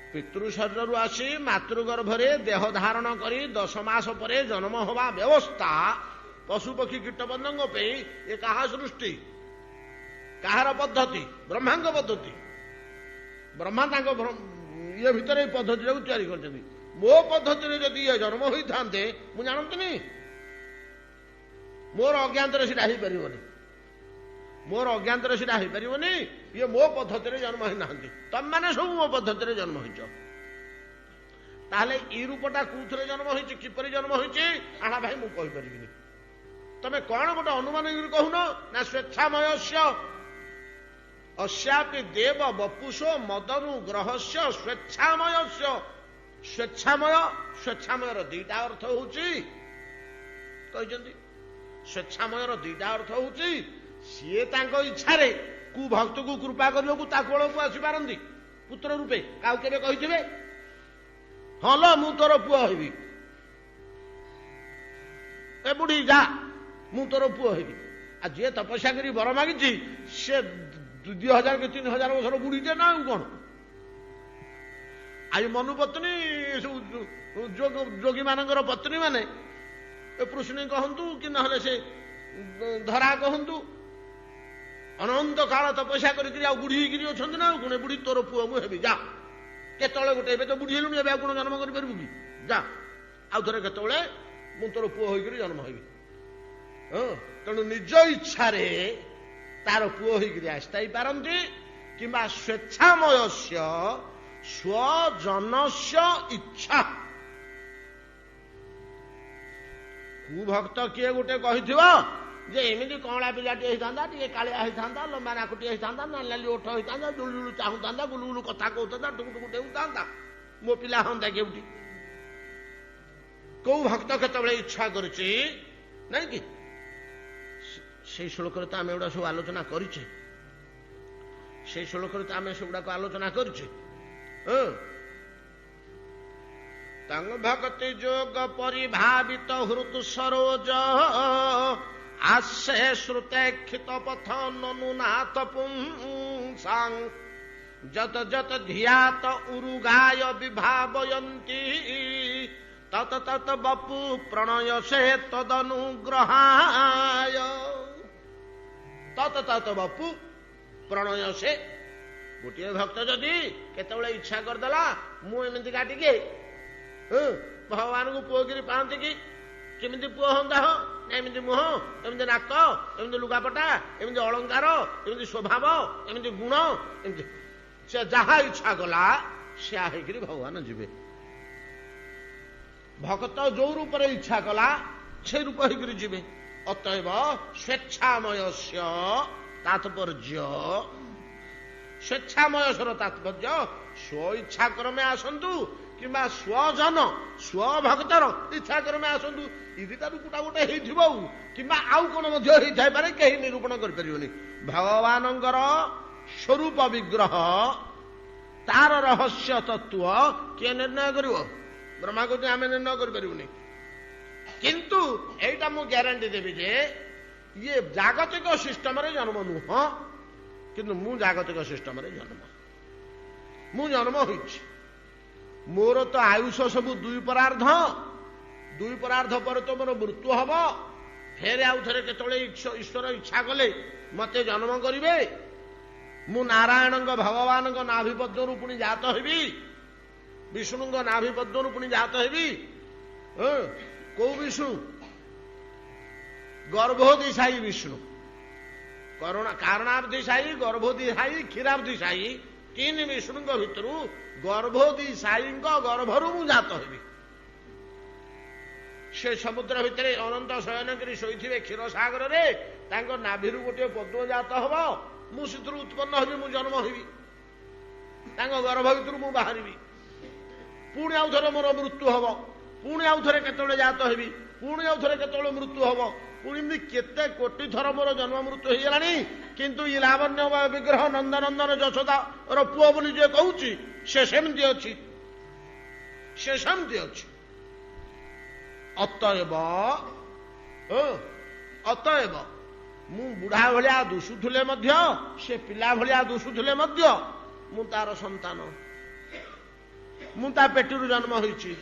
ପିତୃ ଶରୀରରୁ ଆସି ମାତୃଗର୍ଭରେ ଦେହ ଧାରଣ କରି 10 ମାସ ପରେ ଜନ୍ମ ହେବା ବ୍ୟବସ୍ଥା ପଶୁପକ୍ଷୀ କୀଟପତଙ୍ଗ ପାଇଁ ଏ କାହା ସୃଷ୍ଟି, କାହାର ପଦ୍ଧତି? ବ୍ରହ୍ମାଙ୍କ ପଦ୍ଧତି। ବ୍ରହ୍ମା ତାଙ୍କ ଇଏ ଭିତରେ ଏଇ ପଦ୍ଧତିଟାକୁ ତିଆରି କରିଛନ୍ତି। ମୋ ପଦ୍ଧତିରେ ଯଦି ଇଏ ଜନ୍ମ ହୋଇଥାନ୍ତେ ମୁଁ ଜାଣନ୍ତିନି? ମୋର ଅଜ୍ଞାତରେ ସେଟା ହେଇପାରିବନି, ମୋର ଅଜ୍ଞାତରେ ସେଟା ହେଇପାରିବନି। ଇଏ ମୋ ପଦ୍ଧତିରେ ଜନ୍ମ ହୋଇନାହାନ୍ତି, ତମମାନେ ସବୁ ମୋ ପଦ୍ଧତିରେ ଜନ୍ମ ହୋଇଛ। ତାହେଲେ ଏଇ ରୂପଟା କୋଉଥିରେ ଜନ୍ମ ହୋଇଛି, କିପରି ଜନ୍ମ ହୋଇଛି? ଆହା ଭାଇ ମୁଁ କହିପାରିବିନି। ତମେ କଣ ଗୋଟେ ଅନୁମାନ କହୁନ? ନା ସ୍ୱେଚ୍ଛାମୟସ୍ୟ ଅସ୍ୟାପି ଦେବ ବପୁଷୋ ମଦନୁ ଗ୍ରହସ୍ୟ ସ୍ୱେଚ୍ଛାମୟସ୍ୟ। ସ୍ୱେଚ୍ଛାମୟ, ସ୍ୱେଚ୍ଛାମୟର 2ଟା ଅର୍ଥ ହଉଛି କହିଛନ୍ତି। ସ୍ୱେଚ୍ଛାମୟର 2ଟା ଅର୍ଥ ହଉଛି ସିଏ ତାଙ୍କ ଇଚ୍ଛାରେ କୁ ଭକ୍ତକୁ କୃପା କରିବାକୁ ତା କୋଳକୁ ଆସିପାରନ୍ତି ପୁତ୍ର ରୂପେ। କାହାକୁ କେବେ କହିଥିବେ ହଁ ଲ ମୁଁ ତୋର ପୁଅ ହେବି, ଏ ବୁଢୀ ଯା ମୁଁ ତୋର ପୁଅ ହେବି। ଆଉ ଯିଏ ତପସ୍ୟା କରି ବର ମାଗିଛି ସେ 2000 କି 3000 ବର୍ଷର ବୁଢୀଟେ ନା ଆଉ କଣ? ଆଜି ମନୁ ପତ୍ନୀ ଯୋଗୀ ମାନଙ୍କର ପତ୍ନୀ ମାନେ ପୃଷ୍ଣୀ କହନ୍ତୁ କି ନହେଲେ ସେ ଧରା କହନ୍ତୁ, ଅନନ୍ତ କାଳ ତପସ୍ୟା କରିକି ଆଉ ବୁଢୀ ହେଇକିରି ଅଛନ୍ତି ନା ଆଉ କଣ? ବୁଢୀ ତୋର ପୁଅ ମୁଁ ହେବି, ଯା। କେତେବେଳେ ଗୋଟେ ଏବେ ତ ବୁଢୀ ହେଲୁଣି, ଏବେ ଆଉ କଣ ଜନ୍ମ କରିପାରିବୁ କି? ଯା ଆଉ ଥରେ କେତେବେଳେ ମୁଁ ତୋର ପୁଅ ହେଇକିରି ଜନ୍ମ ହେବି। ତେଣୁ ନିଜ ଇଚ୍ଛାରେ ତାର ପୁଅ ହେଇକିରି ଆସିଥାଇ ପାରନ୍ତି, କିମ୍ବା ସ୍ୱେଚ୍ଛାମୟସ୍ୟ ସ୍ୱଜନସ୍ୟ ଇଚ୍ଛା କୁଭକ୍ତ କିଏ ଗୋଟେ କହିଥିବ ଯେ ଏମିତି କଅଁଳା ପିଲାଟିଏ ହେଇଥାନ୍ତା, ଟିକେ କାଳିଆ ହେଇଥାନ୍ତା, ଲମ୍ବା ନାକୁଟିଏ ହେଇଥାନ୍ତା, ନାଲି ନାଲି ଓଠ ହେଇଥାନ୍ତା, ଜୁଳୁଜୁଳୁ ଚାହୁଁଥାନ୍ତା, ଗୁଲୁଗୁଲୁ କଥା କହୁଥାନ୍ତା, ଟୁକୁଟୁକୁ ଡେଉଁଥାନ୍ତା, ମୋ ପିଲା ହନ୍ତା କେଉଠି। କୋଉ ଭକ୍ତ କେତେବେଳେ ଇଚ୍ଛା କରିଛି ନାଇଁ କି? ସେଇ ଶ୍ଲୋକରେ ତ ଆମେ ଏଗୁଡ଼ା ସବୁ ଆଲୋଚନା କରିଛେ, ସେଇ ଶ୍ଲୋକରେ ତ ଆମେ ସେଗୁଡାକ ଆଲୋଚନା କରିଛେ। ତଙ୍ଗ ଭକ୍ତି ଯୋଗ ପରିଭାବିତ ହୃତ ସରୋଜ ଆସେ ଶ୍ରୁତେକ୍ଷିତ ପଥ ନନୁନାଥ ପୁଂସାଂ ଯତ ଯତ ଧିୟାତ ଉରୁଗାୟ ବିଭାବୟନ୍ତି ତତ ତତ ବପୁ ପ୍ରଣୟ ସେ ତଦନୁଗ୍ରହାୟ ତତ ତତ ବପୁ ପ୍ରଣୟ ସେ। ଗୋଟିଏ ଭକ୍ତ ଯଦି କେତେବେଳେ ଇଚ୍ଛା କରିଦେଲା ମୁଁ ଏମିତିକା ଟିକେ ଭଗବାନଙ୍କୁ ପୁଅକିରି ପାଆନ୍ତି କି, କେମିତି ପୁଅ ହନ୍ତା ହୋ, ଏମିତି ମୁହଁ, ଏମିତି ନାକ, ଏମିତି ଲୁଗାପଟା, ଏମିତି ଅଳଙ୍କାର, ଏମିତି ସ୍ୱଭାବ, ଏମିତି ଗୁଣ, ଏମିତି ସେ ଯାହା ଇଚ୍ଛା କଲା ସେଆ ହେଇକିରି ଭଗବାନ ଯିବେ। ଭକ୍ତ ଯୋଉ ରୂପରେ ଇଚ୍ଛା କଲା ସେ ରୂପ ହେଇକିରି ଯିବେ। ଅତଏବ ସ୍ୱେଚ୍ଛାମୟସ୍ୟ ତାତ୍ପର୍ଯ୍ୟ, ସ୍ୱେଚ୍ଛାମୟସ୍ୟର ତାତ୍ପର୍ଯ୍ୟ ସ୍ୱ ଇଚ୍ଛା କ୍ରମେ ଆସନ୍ତୁ କିମ୍ବା ସ୍ୱଜନ ସ୍ୱଭକ୍ତର ଇଚ୍ଛା କ୍ରମେ ଆସନ୍ତୁ। ଇଦିଟାରୁ କୋଉଟା ଗୋଟେ ହେଇଥିବ କିମ୍ବା ଆଉ କଣ ମଧ୍ୟ ହେଇଥାଇପାରେ, କେହି ନିରୂପଣ କରିପାରିବନି। ଭଗବାନଙ୍କର ସ୍ୱରୂପ ବିଗ୍ରହ, ତାର ରହସ୍ୟ ତତ୍ଵ କିଏ ନିର୍ଣ୍ଣୟ କରିବ? ବ୍ରହ୍ମା କହୁଛି ଆମେ ନିର୍ଣ୍ଣୟ କରିପାରିବୁନି। କିନ୍ତୁ ଏଇଟା ମୁଁ ଗ୍ୟାରେଣ୍ଟି ଦେବି ଯେ ଇଏ ଜାଗତିକ ସିଷ୍ଟମରେ ଜନ୍ମ ନୁହଁ, କିନ୍ତୁ ମୁଁ ଜାଗତିକ ସିଷ୍ଟମରେ ଜନ୍ମ, ମୁଁ ଜନ୍ମ ହୋଇଛି। ମୋର ତ ଆୟୁଷ ସବୁ ଦୁଇ ପରାର୍ଦ୍ଧ, ଦୁଇ ପରାର୍ଦ୍ଧ ପରେ ତ ମୋର ମୃତ୍ୟୁ ହବ। ଫେରେ ଆଉ ଥରେ କେତେବେଳେ ଈଶ୍ୱର ଇଚ୍ଛା କଲେ ମତେ ଜନ୍ମ କରିବେ। ମୁଁ ନାରାୟଣଙ୍କ ଭଗବାନଙ୍କ ନାଭିପଦ୍ମରୁ ପୁଣି ଜାତ ହେବି, ବିଷ୍ଣୁଙ୍କ ନାଭିପଦ୍ମରୁ ପୁଣି ଜାତ ହେବି। କୋଉ ବିଷ୍ଣୁ? ଗର୍ଭୋଦିଶାୟୀ ବିଷ୍ଣୁ, କାରଣାବ୍ଧିଶାୟୀ, ଗର୍ଭୋଦିଶାୟୀ, କ୍ଷୀରାବ୍ଧିଶାୟୀ, ତିନି ବିଷ୍ଣୁଙ୍କ ଭିତରୁ ଗର୍ଭୋଦିଶାୟୀଙ୍କ ଗର୍ଭରୁ ମୁଁ ଜାତ ହେବି। ସେ ସମୁଦ୍ର ଭିତରେ ଅନନ୍ତ ଶୟନଗିରି ଶୋଇଥିବେ କ୍ଷୀରସାଗରରେ, ତାଙ୍କ ନାଭିରୁ ଗୋଟିଏ ପଦ୍ମ ଜାତ ହବ, ମୁଁ ସେଥିରୁ ଉତ୍ପନ୍ନ ହେବି, ମୁଁ ଜନ୍ମ ହେବି, ତାଙ୍କ ଗର୍ଭ ଭିତରୁ ମୁଁ ବାହାରିବି। ପୁଣି ଆଉ ଥରେ ମୋର ମୃତ୍ୟୁ ହବ, ପୁଣି ଆଉ ଥରେ କେତେବେଳେ ଜାତ ହେବି, ପୁଣି ଆଉ ଥରେ କେତେବେଳେ ମୃତ୍ୟୁ ହବ, ପୁଣି ଏମିତି କେତେ କୋଟି ଥର ମୋର ଜନ୍ମ ମୃତ୍ୟୁ ହେଇଗଲାଣି। କିନ୍ତୁ ଇ ଲାବଣ୍ୟ ବିଗ୍ରହ ନନ୍ଦନନ୍ଦନ ଯଶୋଦାର ପୁଅ ବୋଲି ଯିଏ କହୁଛି ସେ ସେମିତି ଅଛି, ସେ ସେମିତି ଅଛି। ଅତଏବ ମୁଁ ବୁଢା ଭଳିଆ ଦୁଷୁଥିଲେ ମଧ୍ୟ, ସେ ପିଲା ଭଳିଆ ଦୁଷୁଥିଲେ ମଧ୍ୟ ମୁଁ ତାର ସନ୍ତାନ, ମୁଁ ତା ପେଟରୁ ଜନ୍ମ ହୋଇଛି।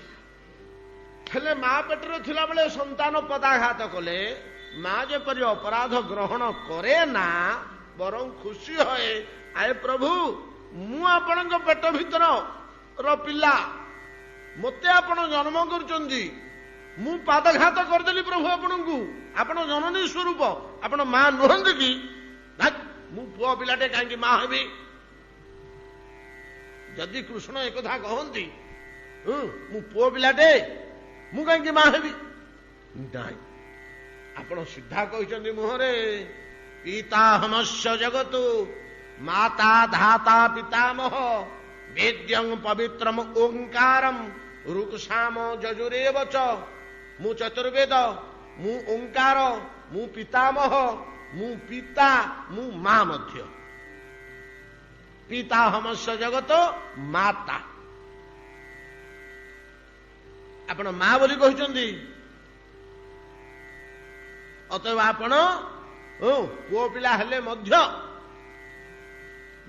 ହେଲେ ମା ପେଟରେ ଥିଲାବେଳେ ସନ୍ତାନ ପଦାଘାତ କଲେ ମା ଯେପରି ଅପରାଧ ଗ୍ରହଣ କରେ ନା, ବରଂ ଖୁସି ହଏ, ଆଏ ପ୍ରଭୁ ମୁଁ ଆପଣଙ୍କ ପେଟ ଭିତରର ପିଲା, ମୋତେ ଆପଣ ଜନ୍ମ କରୁଛନ୍ତି, ମୁଁ ପାଦଘାତ କରିଦେଲି ପ୍ରଭୁ ଆପଣଙ୍କୁ, ଆପଣ ଜନନୀ ସ୍ୱରୂପ, ଆପଣ ମା ନୁହନ୍ତି କି? ମୁଁ ପୁଅ ପିଲାଟେ କାହିଁକି ମା ହେବି? ଯଦି କୃଷ୍ଣ ଏକଥା କହନ୍ତି ମୁଁ ପୁଅ ପିଲାଟେ, ମୁଁ କାହିଁକି ମା ହେବି? ନାଇଁ, ଆପଣ ସିଧା କହିଛନ୍ତି ମୁହଁରେ, ପିତାହମସ୍ୟ ଜଗତୁ ମାତା ଧାତା ପିତାମହ ବେଦ୍ୟଂ ପବିତ୍ରମ ଓଙ୍କାରମ୍ ଋକ୍ସାମ ଯଜୁରେବ ଚ। ମୁଁ ଚତୁର୍ବେଦ, ମୁଁ ଓଙ୍କାର, ମୁଁ ପିତାମହ, ମୁଁ ପିତା, ମୁଁ ମା ମଧ୍ୟ। ପିତାହମସ୍ୟ ଜଗତ ମାତା, ଆପଣ ମା ବୋଲି କହିଛନ୍ତି। ଅତଏବ ଆପଣ ପୁଅ ପିଲା ହେଲେ ମଧ୍ୟ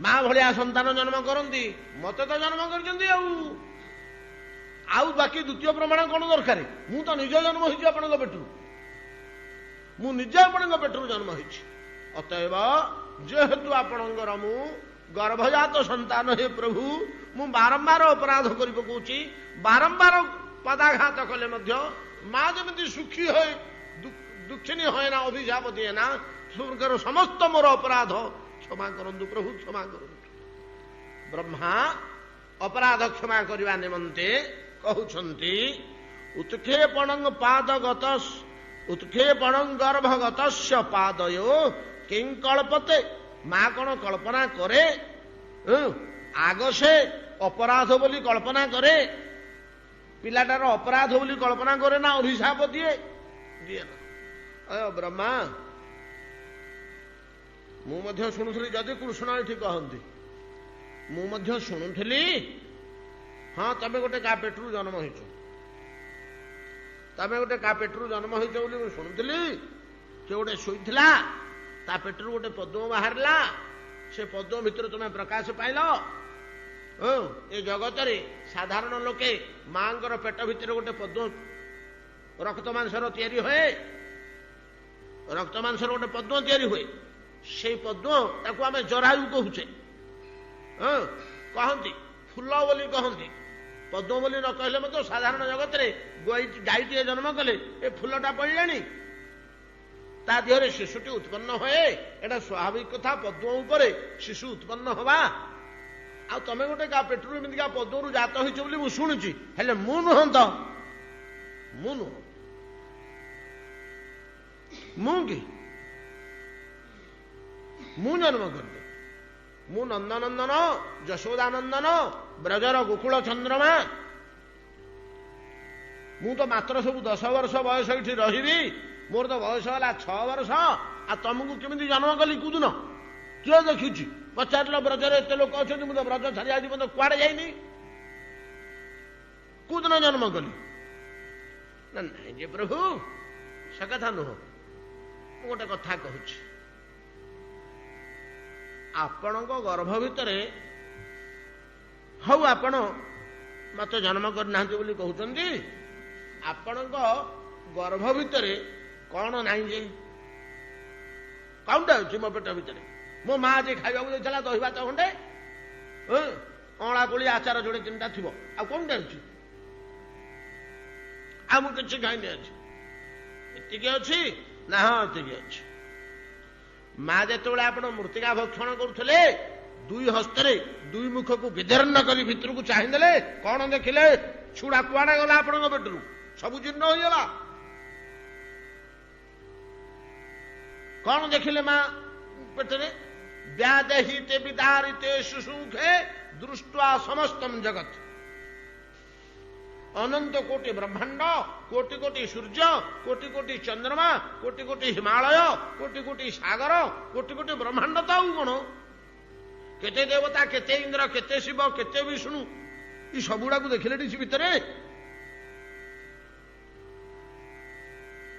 ମା ଭଳିଆ ସନ୍ତାନ ଜନ୍ମ କରନ୍ତି, ମତେ ତ ଜନ୍ମ କରିଛନ୍ତି। ଆଉ ବାକି ଦ୍ୱିତୀୟ ପ୍ରମାଣ କଣ ଦରକାର? ମୁଁ ତ ନିଜ ଜନ୍ମ ହେଇଛି ଆପଣଙ୍କ ପେଟରୁ, ମୁଁ ନିଜେ ଆପଣଙ୍କ ପେଟରୁ ଜନ୍ମ ହେଇଛି। ଅତଏବ ଯେହେତୁ ଆପଣଙ୍କର ମୁଁ ଗର୍ଭଜାତ ସନ୍ତାନ, ହେ ପ୍ରଭୁ ମୁଁ ବାରମ୍ବାର ଅପରାଧ କରି ପକଉଛି, ବାରମ୍ବାର ପଦାଘାତ କଲେ ମଧ୍ୟ ମା ଯେମିତି ସୁଖୀ ହୁଏ, ଦୁଃଖିନୀ ହୁଏ ନା, ଅଭିଶାପ ଦିଏ ନା, ସ୍ୱର୍ଗର ସମସ୍ତ ମୋର ଅପରାଧ କ୍ଷମା କରନ୍ତୁ ପ୍ରଭୁ, କ୍ଷମା କରନ୍ତୁ। ବ୍ରହ୍ମା ଅପରାଧ କ୍ଷମା କରିବା ନିମନ୍ତେ କହୁଛନ୍ତି, ଉତ୍କ୍ଷେପଣଂ ପାଦଗତ उत्क्षेपणं गर्भगतस्य पादयो किं कल्पते। माँ कौन कल्पना करे आग से अपराध बोली कल्पना करे, पिलाटार अपराध बोली कल्पना करे ना अभिशाप दिए दिए ना। अय ब्रह्मा मु शुणुली जदि कृष्ण ये कहती मु शुणुली हाँ तमें गोटे का पेटरू जन्म होइछ, तमें गोटे का पेटरू जन्म होइछ बोली मु शुणुली। से गोटे शोइथिला ता पेटरू गोटे पद्म बाहरला, से पद्म भितर तुम प्रकाश पाइल। ए जगत रे साधारण लोके मांकर पेट भितर गोटे पद्म रक्त मांसर तैयारी हुए, रक्त मांसर गोटे पद्म तैयारी हुए, से पद्म ताकू आम जरायु कहूचे, कहती फूल बोली कहती, पद्म बोली न कहले मत साधारण जगत रे गाईटे जन्म कले ए फूलटा पड़लानी ता देहरे शिशुटी उत्पन्न हुए, एटा स्वाभाविक कथा। पद्म उपरे शिशु उत्पन्न हवा आ तमे गोटे का पेटरू एमती पद्मरू जात होइछ बोली मु शुणुची, हेले मु नुह तो मु नुह मु कि मु जन्म करते मु नंदनंदन यशोदानंदन ब्रजर गोकुल चंद्रमा मु तो मात्र सब 10 वर्ष बयस ये रही, मोर तो बयस है 6 वर्ष। आ तुमको केमी जन्म कली कूदन किए देखी पचार ब्रजर एत लोक अच्छा मुझे ब्रज छाड़ी आज मतलब कुआड़े जाइनी कूदन जन्म कली ना नहीं जे प्रभु से कथा नुह। गोटे कथा कहूँ आपण गर्भ भितर हऊ आपण मत जन्म करना बोली कहते आपण गर्भ भितर कौन नाई जे कौनटा अच्छी मो पेट भितर मो माँ आज खावा देता दही भात खंडे अला कोली आचार जोड़े 3टा थी आ कौनटा अच्छी आ मुझे किसी खाई अच्छी एति अच्छी ना हाँ एति अच्छी। माँ जो आप मृतिका भक्षण करुले 2 हस्ते 2 मुख को विदीर्ण कर भितर को चाहिए कौन देखिले छुड़ा कुआड़ा गला आपण पेटरू सब जीर्ण होगा कौन देखिले माँ पेटरे व्यादहिते विदारिते सुसुखे दृष्टवा समस्तम जगत अनंत कोटि ब्रह्मांड कोटि कोटि सूर्य कोटि कोटि चंद्रमा कोटि कोटि हिमालय कोटि कोटि सागर कोटि कोटि ब्रह्मांड तो कौन केते देवता केते इंद्र केते शिव केते विष्णु ये सबुड़ा को देखिले भितर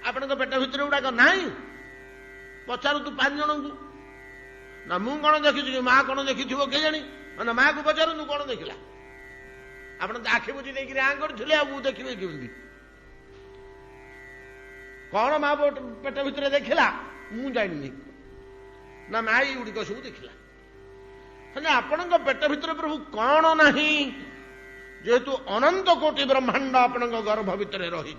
आपण पेट भितर गुड़ाक नाई पचारू तू 5 जन को ना मु कौन देखी माँ कौन देखी के जानी ना माँ को पचारू तू कौन देखला आप आखि बुझी देखिए आँ कर देखिए केमी कौन माँ पेट भितर देखला मु जानी ना माँ युड़िक सब देखला हेले आपण पेट भितर प्रभु कौन नहीं जेहेतु अनंत कोटि ब्रह्मांड आपण गर्भ भितर रही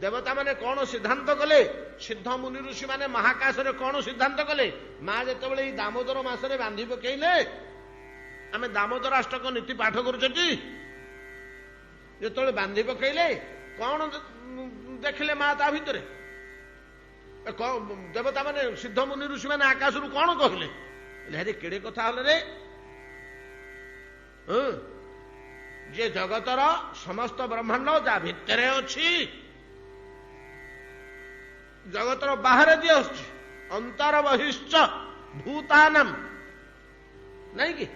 देवता माने कौन सिद्धांत कले सिद्ध मुनि ऋषि माने महाकाश रे कौन सिद्धांत कले माँ जो दामोदर मासरे बांधी पकईले आम दामोदर अष्टक नीति पाठ करुछटी जो बांधी पकईले कौन देखिले माँ ता भितर देवता माने सिद्ध मुनि ऋषि माने आकाश रु कौन कहले अरे केड़े कथा हल रे जे जगतर समस्त ब्रह्मांड जा भितर अच्छी जगतर बाहर जी अंतर बहिश्च भूतानम नहीं कि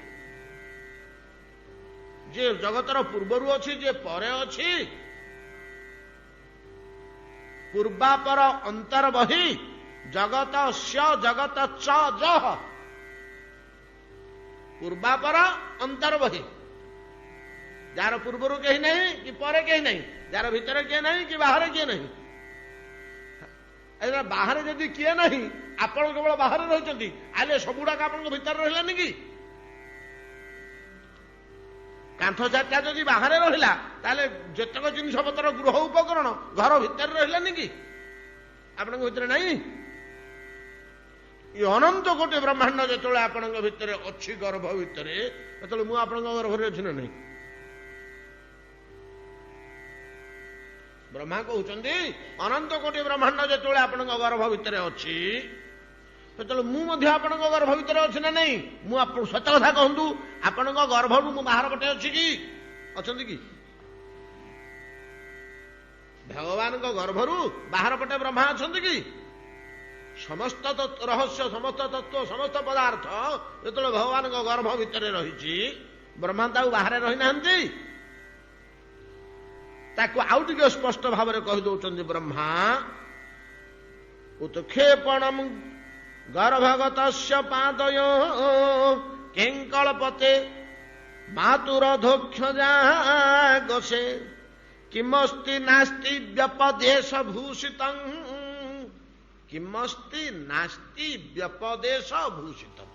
जे जगतर पूर्वर अच्छी जे परे अच्छी पूर्वापर अंतर बहि जगत जगत च जह पूर्वापर अंतर बहि जार पूर्वर कहीं नहीं कि परे कहीं नहीं जार भीतर किए नहीं कि बाहर किए नहीं बाहर जदि किए नहीं आपण केवल बाहर रही आले सबुड़ाक आप भीतर रही कि कांथ 4टा जदि बाहर रहा ताले जेतक जिनिस पतर गृह उपकरण घर भितर रही कि आपण भीतर नहीं ये अनंत कोटि ब्रह्मांड जो आपण भितर अच्छी गर्भ भितर जो मुझे गर्भ अच्छी ना नहीं ବ୍ରହ୍ମା କହୁଛନ୍ତି ଅନନ୍ତ କୋଟି ବ୍ରହ୍ମାଣ୍ଡ ଯେତେବେଳେ ଆପଣଙ୍କ ଗର୍ଭ ଭିତରେ ଅଛି, ସେତେବେଳେ ମୁଁ ମଧ୍ୟ ଆପଣଙ୍କ ଗର୍ଭ ଭିତରେ ଅଛି ନା ନାହିଁ? ମୁଁ ସତ କଥା କହନ୍ତୁ, ଆପଣଙ୍କ ଗର୍ଭରୁ ମୁଁ ବାହାର ପଟେ ଅଛି କି? ଅଛନ୍ତି କି? ଭଗବାନଙ୍କ ଗର୍ଭରୁ ବାହାର ପଟେ ବ୍ରହ୍ମା ଅଛନ୍ତି କି? ସମସ୍ତ ରହସ୍ୟ, ସମସ୍ତ ତତ୍ତ୍ୱ, ସମସ୍ତ ପଦାର୍ଥ ଯେତେବେଳେ ଭଗବାନଙ୍କ ଗର୍ଭ ଭିତରେ ରହିଛି, ବ୍ରହ୍ମା ତାକୁ ବାହାରେ ରହିନାହାନ୍ତି। ତାକୁ ଆଉ ଟିକେ ସ୍ପଷ୍ଟ ଭାବରେ କହିଦଉଛନ୍ତି ବ୍ରହ୍ମା, ଉତ୍କ୍ଷେପଣଂ ଗର୍ଭଗତସ୍ୟ ପାଦୟୋ କେଙ୍କଳପତେ ମାତୁରଧୋକ୍ଷଜାଗସେ କିମସ୍ତି ନାସ୍ତି ବ୍ୟପଦେଶ ଭୂଷିତଂ। କିମସ୍ତି ନାସ୍ତି ବ୍ୟପଦେଶ ଭୂଷିତଂ।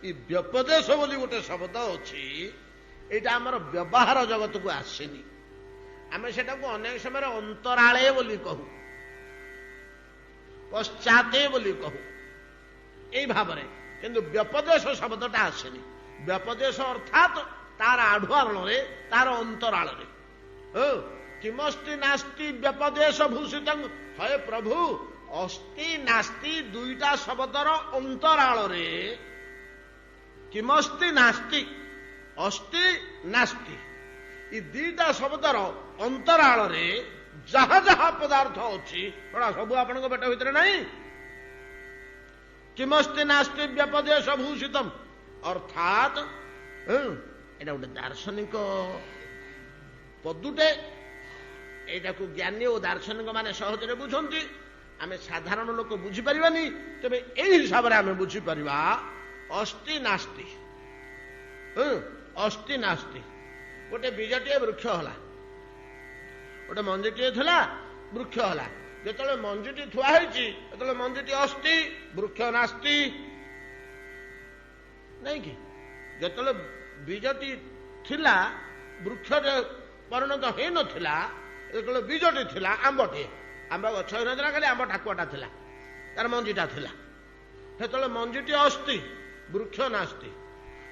ଏ ବ୍ୟପଦେଶ ବୋଲି ଗୋଟେ ଶବ୍ଦ ଅଛି, ଏଇଟା ଆମର ବ୍ୟବହାର ଜଗତକୁ ଆସେନି। ଆମେ ସେଟାକୁ ଅନେକ ସମୟରେ ଅନ୍ତରାଳେ ବୋଲି କହୁ, ପଶ୍ଚାତେ ବୋଲି କହୁ, ଏଇ ଭାବରେ। କିନ୍ତୁ ବ୍ୟପଦେଶ ଶବ୍ଦଟା ଆସେନି। ବ୍ୟପଦେଶ ଅର୍ଥାତ୍ ତାର ଆଢୁଆଳରେ, ତାର ଅନ୍ତରାଳରେ। କିମସ୍ତି ନାସ୍ତି ବ୍ୟପଦେଶ ଭୂଷିତଂ। ହେ ପ୍ରଭୁ, ଅସ୍ତି ନାସ୍ତି ଦୁଇଟା ଶବ୍ଦର ଅନ୍ତରାଳରେ କିମସ୍ତି ନାସ୍ତି, ଅସ୍ତି ନାସ୍ତି, ଏ ଦିଟା ଶବ୍ଦର ଅନ୍ତରାଳରେ ଯାହା ଯାହା ପଦାର୍ଥ ଅଛି ସେଟା ସବୁ ଆପଣଙ୍କ ପେଟ ଭିତରେ ନାହିଁ। କିମସ୍ତି ନାସ୍ତି ବ୍ୟପଦେଶ ଭୂଷିତମ୍ ଅର୍ଥାତ୍ ଏଇଟା ଗୋଟେ ଦାର୍ଶନିକ ପଦୁଟେ। ଏଇଟାକୁ ଜ୍ଞାନୀ ଓ ଦାର୍ଶନିକ ମାନେ ସହଜରେ ବୁଝନ୍ତି, ଆମେ ସାଧାରଣ ଲୋକ ବୁଝିପାରିବାନି। ତେବେ ଏଇ ହିସାବରେ ଆମେ ବୁଝିପାରିବା, ଅସ୍ତି ନାସ୍ତି। ଅସ୍ତି ନାସ୍ତି, ଗୋଟେ ବୀଜଟିଏ ବୃକ୍ଷ ହେଲା, ଗୋଟେ ମଞ୍ଜିଟିଏ ଥିଲା, ବୃକ୍ଷ ହେଲା। ଯେତେବେଳେ ମଞ୍ଜିଟି ଥୁଆ ହେଇଛି, ଯେତେବେଳେ ମଞ୍ଜିଟି ଅସ୍ତି, ବୃକ୍ଷ ନାସ୍ତି, ନାଇଁ କି? ଯେତେବେଳେ ବୀଜଟି ଥିଲା, ବୃକ୍ଷରେ ପରିଣତ ହେଇନଥିଲା, ଯେତେବେଳେ ବୀଜଟି ଥିଲା, ଆମ୍ବଟିଏ, ଆମ୍ବ ଗଛ ହେଇନଥିଲା, ଖାଲି ଆମ୍ବ ଠାକୁଆଟା ଥିଲା, ତାର ମଞ୍ଜିଟା ଥିଲା। ସେତେବେଳେ ମଞ୍ଜିଟି ଅସ୍ତି, ବୃକ୍ଷ ନାସ୍ତି।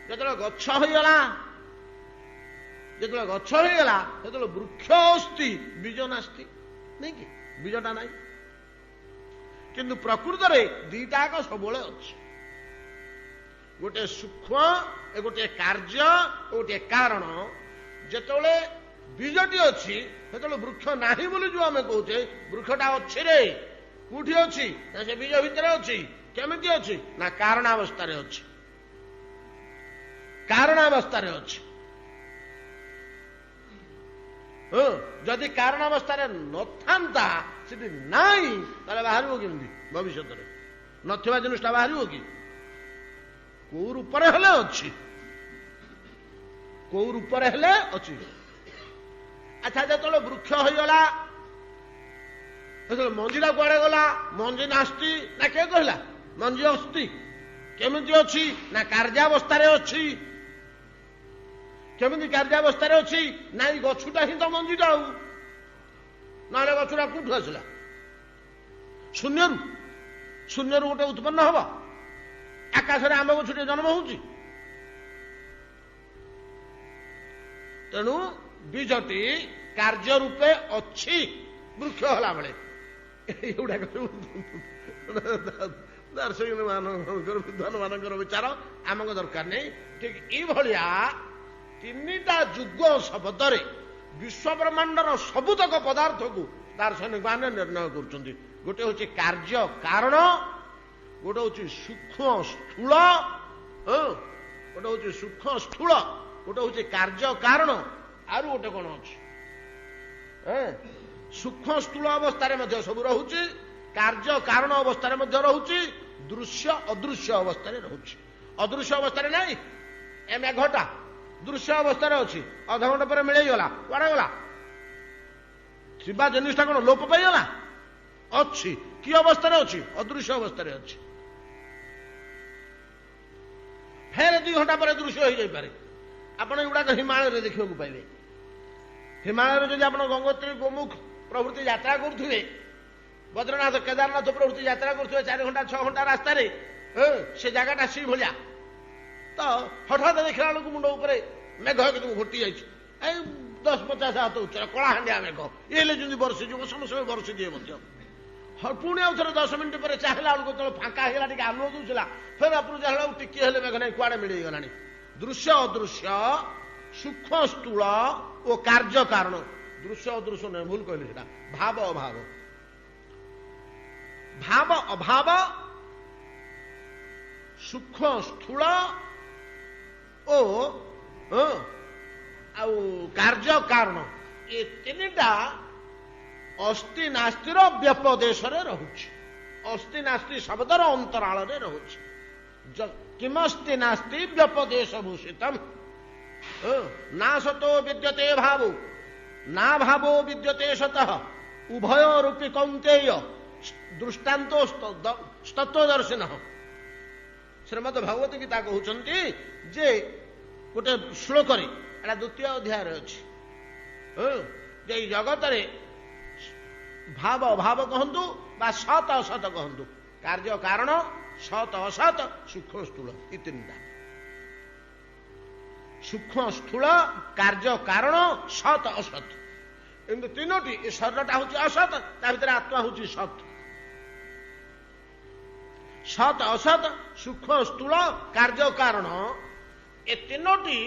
ଯେତେବେଳେ ଗଛ ହେଇଗଲା, ଯେତେବେଳେ ଗଛ ହେଇଗଲା, ସେତେବେଳେ ବୃକ୍ଷ ଅସ୍ତି, ବୀଜ ନାସ୍ତି, ନାଇଁ କି? ବୀଜଟା ନାହିଁ। କିନ୍ତୁ ପ୍ରକୃତରେ ଦିଟାକ ସବୁବେଳେ ଅଛି। ଗୋଟେ ସୂକ୍ଷ୍ମ, ଗୋଟେ କାର୍ଯ୍ୟ, ଗୋଟେ କାରଣ। ଯେତେବେଳେ ବୀଜଟି ଅଛି, ସେତେବେଳେ ବୃକ୍ଷ ନାହିଁ ବୋଲି ଯୋଉ ଆମେ କହୁଛେ, ବୃକ୍ଷଟା ଅଛି ରେ, କୋଉଠି ଅଛି? ନା ସେ ବୀଜ ଭିତରେ ଅଛି। କେମିତି ଅଛି? ନା କାରଣାବସ୍ଥାରେ ଅଛି, କାରଣାବସ୍ଥାରେ ଅଛି। ଯଦି କାରଣାବସ୍ଥାରେ ନଥାନ୍ତା, ସେଠି ନାହିଁ, ତାହେଲେ ବାହାରିବ କେମିତି ଭବିଷ୍ୟତରେ? ନଥିବା ଜିନିଷଟା ବାହାରିବ କି? କୋଉ ରୂପରେ ହେଲେ ଅଛି, କୋଉ ରୂପରେ ହେଲେ ଅଛି। ଆଚ୍ଛା, ଯେତେବେଳେ ବୃକ୍ଷ ହେଇଗଲା, ସେତେବେଳେ ମଞ୍ଜିଟା କୁଆଡେ ଗଲା? ମଞ୍ଜି ନାସ୍ତି, ନା କିଏ କହିଲା? ମଞ୍ଜି ଅସ୍ତି। କେମିତି ଅଛି? ନା କାର୍ଯ୍ୟାବସ୍ଥାରେ ଅଛି। କେମିତି କାର୍ଯ୍ୟାବସ୍ଥାରେ ଅଛି? ନାଇଁ, ଗଛଟା ହିଁ ତ ମଞ୍ଜିଟା, ଆଉ ନହେଲେ ଗଛଟା କୋଉଠୁ ଆସିଲା? ଶୂନ୍ୟରୁ। ଶୂନ୍ୟରୁ ଗୋଟେ ଉତ୍ପନ୍ନ ହବ? ଆକାଶରେ ଆମ୍ବ ଗଛଟିଏ ଜନ୍ମ ହଉଛି? ତେଣୁ ବୀଜଟି କାର୍ଯ୍ୟ ରୂପେ ଅଛି ବୃକ୍ଷ ହେଲା ବେଳେ। ଏଇଗୁଡାକ ଦାର୍ଶନିକ ମାନଙ୍କର, ବିଦ୍ୱାନ ମାନଙ୍କର ବିଚାର ଆମକୁ ଦରକାର ନାହିଁ। ଠିକ ଏଇଭଳିଆ ତିନିଟା ଯୁଗ ଶବ୍ଦରେ ବିଶ୍ୱ ବ୍ରହ୍ମାଣ୍ଡର ସବୁତକ ପଦାର୍ଥକୁ ଦାର୍ଶନିକ ମାନେ ନିର୍ଣ୍ଣୟ କରୁଛନ୍ତି। ଗୋଟେ ହଉଛି କାର୍ଯ୍ୟ କାରଣ, ଗୋଟେ ହଉଛି ସୂକ୍ଷ୍ମ ସ୍ଥୂଳ, ଗୋଟେ ହଉଛି ସୂକ୍ଷ୍ମ ସ୍ଥୂଳ, ଗୋଟେ ହଉଛି କାର୍ଯ୍ୟ କାରଣ, ଆରୁ ଗୋଟେ କଣ ଅଛି? ସୂକ୍ଷ୍ମ ସ୍ଥୂଳ ଅବସ୍ଥାରେ ମଧ୍ୟ ସବୁ ରହୁଛି, କାର୍ଯ୍ୟ କାରଣ ଅବସ୍ଥାରେ ମଧ୍ୟ ରହୁଛି, ଦୃଶ୍ୟ ଅଦୃଶ୍ୟ ଅବସ୍ଥାରେ ରହୁଛି। ଅଦୃଶ୍ୟ ଅବସ୍ଥାରେ ନାହିଁ, ଏ ମେଘଟା ଦୃଶ୍ୟ ଅବସ୍ଥାରେ ଅଛି, ଅଧଘଣ୍ଟା ପରେ ମିଳେଇଗଲା, କୁଆଡେ ଗଲା? ଥିବା ଜିନିଷଟା କଣ ଲୋପ ପାଇଗଲା? ଅଛି। କି ଅବସ୍ଥାରେ ଅଛି? ଅଦୃଶ୍ୟ ଅବସ୍ଥାରେ ଅଛି। ଫେର 2 ଘଣ୍ଟା ପରେ ଦୃଶ୍ୟ ହେଇଯାଇପାରେ। ଆପଣ ଏଗୁଡାକ ହିମାଳୟରେ ଦେଖିବାକୁ ପାଇବେ। ହିମାଳୟରେ ଯଦି ଆପଣ ଗଙ୍ଗୋତ୍ରୀ, ଗୋମୁଖ ପ୍ରଭୃତି ଯାତ୍ରା କରୁଥିବେ, ବଦ୍ରନାଥ, କେଦାରନାଥ ପ୍ରଭୃତି ଯାତ୍ରା କରୁଥିବେ 4 ଘଣ୍ଟା 6 ଘଣ୍ଟା ରାସ୍ତାରେ, ସେ ଜାଗାଟା ସେଇ ଭଳିଆ। ତ ହଠାତ୍ ଦେଖିଲା ବେଳକୁ ମୁଣ୍ଡ ଉପରେ ମେଘ କିନ୍ତୁ ଘୋଟି ଯାଇଛି। ଏଇ 10-50 ହାତ ଉଚ୍ଚ କଳାହାଣ୍ଡିଆ ମେଘ ଏଲେ ଯେମିତି ବର୍ଷିଯିବ ସମସ୍ତେ ବର୍ଷି ଦିଏ ମଧ୍ୟ। ପୁଣି ଆଉ ଥରେ 10 ମିନିଟ୍ ପରେ ଚାହିଁଲା ବେଳକୁ ଯେତେବେଳେ ଫାଙ୍କା ହେଇଗଲା ଟିକେ ଆଲୁଅ ଦଉଥିଲା ଫେର ଉପରୁ ଚାହିଁଲା ବେଳକୁ ଟିକେ ହେଲେ ମେଘ ନାହିଁ କୁଆଡେ ମିଳିଗଲାଣି। ଦୃଶ୍ୟ ଅଦୃଶ୍ୟ, ସୂକ୍ଷ୍ମ ସ୍ଥୂଳ ଓ କାର୍ଯ୍ୟ କାରଣ। ଦୃଶ୍ୟ ଅଦୃଶ୍ୟ ନୁହେଁ, ଭୁଲ କହିଲି ସେଟା। ଭାବ ଅଭାବ, ଭାବ ଅଭାବ, ସୂକ୍ଷ୍ମ ସ୍ଥୂଳ ଓ ଆଉ କାର୍ଯ୍ୟ କାରଣ, ଏ ତିନିଟା ଅସ୍ତି ନାସ୍ତିର ବ୍ୟପଦେଶରେ ରହୁଛି। ଅସ୍ତି ନାସ୍ତି ଶବ୍ଦର ଅନ୍ତରାଳରେ ରହୁଛି। କିମସ୍ତି ନାସ୍ତି ବ୍ୟପଦେଶ ଭୂଷିତମ୍। ନା ସतो ବିଦ୍ୟତେ ଭାବୋ ନା ଭାବୋ ବିଦ୍ୟତେ ସତଃ ଉଭୟ ରୂପୀ କୌନ୍ତେୟ ଦୃଷ୍ଟାନ୍ତ ତତ୍ତ୍ୱଦର୍ଶିନଃ। ଶ୍ରୀମଦ୍ ଭଗବତ ଗୀତା କହୁଛନ୍ତି ଯେ ଗୋଟେ ଶ୍ଲୋକରେ, ଏଟା 2ୟ ଅଧ୍ୟାୟରେ ଅଛି, ଯେ ଏଇ ଜଗତରେ ଭାବ ଅଭାବ କହନ୍ତୁ ବା ସତ ଅସତ କହନ୍ତୁ, କାର୍ଯ୍ୟ କାରଣ, ସତ ଅସତ, ସୂକ୍ଷ୍ମ ସ୍ଥୂଳ, ଏ ତିନିଟା। ସୂକ୍ଷ୍ମ ସ୍ଥୂଳ, କାର୍ଯ୍ୟ କାରଣ, ସତ ଅସତ, ଏମିତି ତିନୋଟି। ଏ ଶରୀରଟା ହଉଛି ଅସତ, ତା ଭିତରେ ଆତ୍ମା ହଉଛି ସତ। ସତ ଅସତ, ସୂକ୍ଷ୍ମ ସ୍ଥୂଳ, କାର୍ଯ୍ୟ କାରଣ, ଏ ତିନୋଟି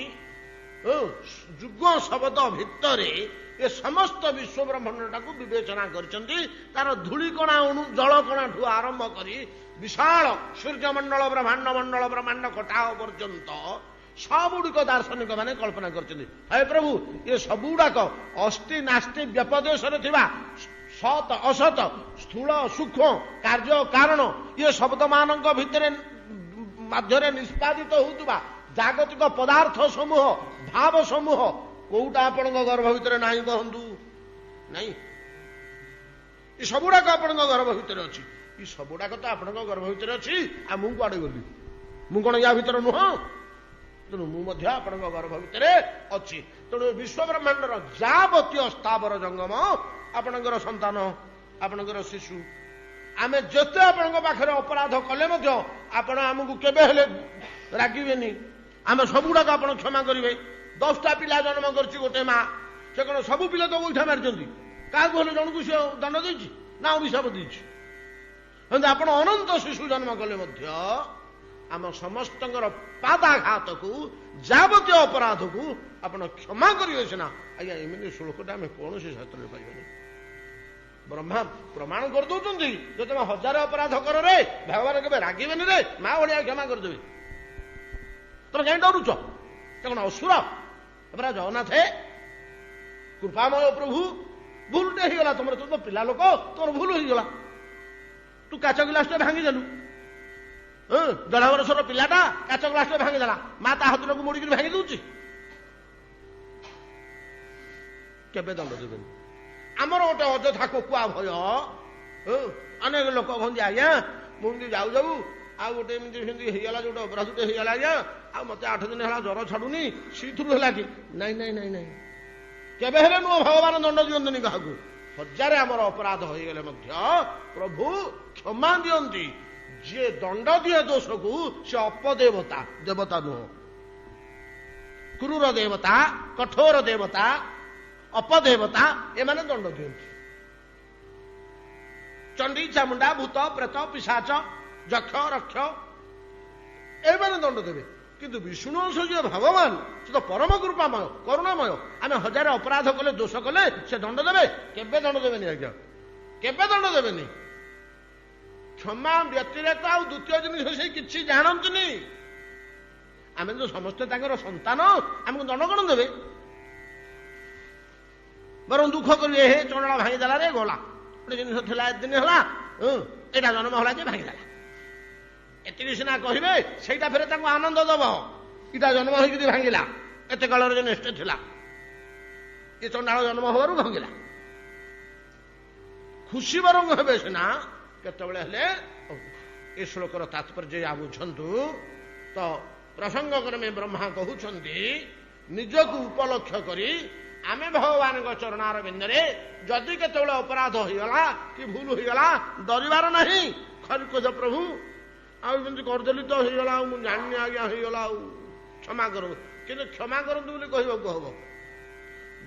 ଯୁଗ ଶବ୍ଦ ଭିତରେ ଏ ସମସ୍ତ ବିଶ୍ୱ ବ୍ରହ୍ମାଣ୍ଡଟାକୁ ବିବେଚନା କରିଛନ୍ତି। ତାର ଧୂଳିକଣା ଅଣୁ ଜଳକଣାଠୁ ଆରମ୍ଭ କରି ବିଶାଳ ସୂର୍ଯ୍ୟମଣ୍ଡଳ, ବ୍ରହ୍ମାଣ୍ଡ ମଣ୍ଡଳ, ବ୍ରହ୍ମାଣ୍ଡ କଟାହ ପର୍ଯ୍ୟନ୍ତ ସବୁଗୁଡ଼ିକ ଦାର୍ଶନିକ ମାନେ କଳ୍ପନା କରିଛନ୍ତି। ହେ ପ୍ରଭୁ, ଏ ସବୁଗୁଡାକ ଅସ୍ତି ନାସ୍ତି ବ୍ୟପଦେଶରେ ଥିବା ସତ ଅସତ, ସ୍ଥୂଳ ସୂକ୍ଷ୍ମ, କାର୍ଯ୍ୟ କାରଣ, ଇଏ ଶବ୍ଦ ମାନଙ୍କ ଭିତରେ ମଧ୍ୟରେ ନିଷ୍ପାଦିତ ହେଉଥିବା ଜାଗତିକ ପଦାର୍ଥ ସମୂହ, ଭାବ ସମୂହ, କୋଉଟା ଆପଣଙ୍କ ଗର୍ଭ ଭିତରେ ନାହିଁ କହନ୍ତୁ? ନାଇଁ, ଏ ସବୁଗୁଡାକ ଆପଣଙ୍କ ଗର୍ଭ ଭିତରେ ଅଛି। ଏ ସବୁଗୁଡାକ ତ ଆପଣଙ୍କ ଗର୍ଭ ଭିତରେ ଅଛି, ଆଉ ମୁଁ କୁଆଡେ ଗଲି? ମୁଁ କଣ ୟା ଭିତରେ ନୁହଁ? ତେଣୁ ମୁଁ ମଧ୍ୟ ଆପଣଙ୍କ ଗର୍ଭ ଭିତରେ ଅଛି। ତେଣୁ ବିଶ୍ୱ ବ୍ରହ୍ମାଣ୍ଡର ଯାବତୀୟ ସ୍ଥାବର ଜଙ୍ଗମ ଆପଣଙ୍କର ସନ୍ତାନ, ଆପଣଙ୍କର ଶିଶୁ। ଆମେ ଯେତେ ଆପଣଙ୍କ ପାଖରେ ଅପରାଧ କଲେ ମଧ୍ୟ ଆପଣ ଆମକୁ କେବେ ହେଲେ ରାଗିବେନି। ଆମେ ସବୁଗୁଡାକ ଆପଣ କ୍ଷମା କରିବେ। 10ଟା ପିଲା ଜନ୍ମ କରିଛି ଗୋଟେ ମା, ସେ କଣ ସବୁ ପିଲା ତ ଗୋଇଠା ମାରିଛନ୍ତି? କାହାକୁ ହେଲେ ଜଣକୁ ସେ ଦଣ୍ଡ ଦେଇଛି ନା ଅଭିଶାପ ଦେଇଛି? କିନ୍ତୁ ଆପଣ ଅନନ୍ତ ଶିଶୁ ଜନ୍ମ କଲେ ମଧ୍ୟ ଆମ ସମସ୍ତଙ୍କର ପାଦାଘାତକୁ, ଯାବତୀୟ ଅପରାଧକୁ ଆପଣ କ୍ଷମା କରିବେ ସିନା। ଆଜ୍ଞା, ଏମିତି ଶ୍ଲୋକଟା ଆମେ କୌଣସି ଶାସ୍ତ୍ରରେ ପାଇବାନି। ବ୍ରହ୍ମା ପ୍ରମାଣ କରିଦଉଛନ୍ତି, ଯେ ତମେ 1000 ଅପରାଧ କର ରେ, ଭଗବାନ କେବେ ରାଗିବେନି ରେ, ମା ଭଳିଆ କ୍ଷମା କରିଦେବେ। ତମେ କାହିଁ ଡରୁଛ? ସେ କଣ ଅସୁର? ପରା ଜଗନ୍ନାଥ କୃପାମୟ ପ୍ରଭୁ, ଭୁଲଟେ ହେଇଗଲା ତମର, ତ ପିଲା ଲୋକ, ତମର ଭୁଲ ହେଇଗଲା। ତୁ କାଚ ଗିଲାସଟେ ଭାଙ୍ଗିଦେଲୁ, 1.5 ବର୍ଷର ପିଲାଟା କାଚ ଗ୍ଲାସଟେ ଭାଙ୍ଗିଦେଲା, ମା ତା ହାତକୁ ମୋଡିକି ଭାଙ୍ଗି ଦଉଛି। କେବେ ଦଣ୍ଡ ଦେବେନି। ଆମର ଗୋଟେ ଅଯଥା କୋକୁଆ ଭୟ। ଅନେକ ଲୋକ କହନ୍ତି, ଆଜ୍ଞା ମୁଁ ଏମିତି ଯାଉ ଯାଉ ଆଉ ଗୋଟେ ଏମିତି ସେମିତି ହେଇଗଲା, ଯୋଉଟେ ଅପରାଧଟେ ହେଇଗଲା ଆଜ୍ଞା, ଆଉ ମତେ 8 ଦିନ ହେଲା ଜ୍ୱର ଛାଡୁନି, ସେଇଥିରୁ ହେଲା କି? ନାଇଁ ନାଇଁ ନାଇଁ ନାଇଁ, କେବେ ହେଲେ ନୁହଁ। ଭଗବାନ ଦଣ୍ଡ ଦିଅନ୍ତିନି କାହାକୁ। 1000 ଆମର ଅପରାଧ ହେଇଗଲେ ମଧ୍ୟ ପ୍ରଭୁ କ୍ଷମା ଦିଅନ୍ତି। ଯିଏ ଦଣ୍ଡ ଦିଏ ଦୋଷକୁ, ସେ ଅପଦେବତା, ଦେବତା ନୁହଁ। କ୍ରୂର ଦେବତା, କଠୋର ଦେବତା, ଅପଦେବତା, ଏମାନେ ଦଣ୍ଡ ଦିଅନ୍ତି। ଚଣ୍ଡୀ, ଚାମୁଣ୍ଡା, ଭୂତ, ପ୍ରେତ, ପିଶାଚ, ଯକ୍ଷ, ରକ୍ଷ, ଏମାନେ ଦଣ୍ଡ ଦେବେ। କିନ୍ତୁ ବିଷ୍ଣୁ ଅଂଶ ଯିଏ ଭଗବାନ, ସେ ତ ପରମ କୃପାମୟ, କରୁଣାମୟ। ଆମେ 1000 ଅପରାଧ କଲେ, ଦୋଷ କଲେ, ସେ ଦଣ୍ଡ ଦେବେ? କେବେ ଦଣ୍ଡ ଦେବେନି ଆଜ୍ଞା, କେବେ ଦଣ୍ଡ ଦେବେନି। କ୍ଷମା ବ୍ୟତିରେକ ଆଉ ଦ୍ୱିତୀୟ ଜିନିଷ ସେ କିଛି ଜାଣନ୍ତିନି। ଆମେ ତ ସମସ୍ତେ ତାଙ୍କର ସନ୍ତାନ, ଆମକୁ ଦଣ୍ଡ କଣ ଦେବେ? ବରଂ ଦୁଃଖ କରିବେ, ହେ ଚଣ୍ଡାଳ ଭାଙ୍ଗିଦେଲା ରେ, ଗଲା ଗୋଟେ ଜିନିଷ ଥିଲା, ଏଦିନ ହେଲା, ଏଇଟା ଜନ୍ମ ହେଲା ଯେ ଭାଙ୍ଗିଦେଲା, ଏତିକି ସିନା କହିବେ। ସେଇଟା ଫେରେ ତାଙ୍କୁ ଆନନ୍ଦ ଦବ, ଏଇଟା ଜନ୍ମ ହେଇକି ଭାଙ୍ଗିଲା, ଏତେ କାଳର ଯେ ନିଷ୍ଠ ଥିଲା, ଏ ଚଣ୍ଡାଳ ଜନ୍ମ ହବାରୁ ଭାଙ୍ଗିଲା। ଖୁସି ବରଂ ହେବେ ସିନା, କେତେବେଳେ ହେଲେ। ଏ ଶ୍ଲୋକର ତାତ୍ପର୍ଯ୍ୟ ବୁଝନ୍ତୁ ତ। ପ୍ରସଙ୍ଗ କ୍ରମେ ବ୍ରହ୍ମା କହୁଛନ୍ତି, ନିଜକୁ ଉପଲକ୍ଷ୍ୟ କରି ଆମେ ଭଗବାନଙ୍କ ଚରଣାର ବିନ୍ଦରେ ଯଦି କେତେବେଳେ ଅପରାଧ ହେଇଗଲା କି ଭୁଲ ହେଇଗଲା, ଡରିବାର ନାହିଁ। ଖାଲି କହୁଛ, ପ୍ରଭୁ ଆଉ ଏମିତି କରିଦେଲି ତ ହେଇଗଲା, ଆଉ ମୁଁ ଜାଣିନି ଆଜ୍ଞା, ହେଇଗଲା, ଆଉ କ୍ଷମା କର। କିନ୍ତୁ କ୍ଷମା କରନ୍ତୁ ବୋଲି କହିବାକୁ ହବ।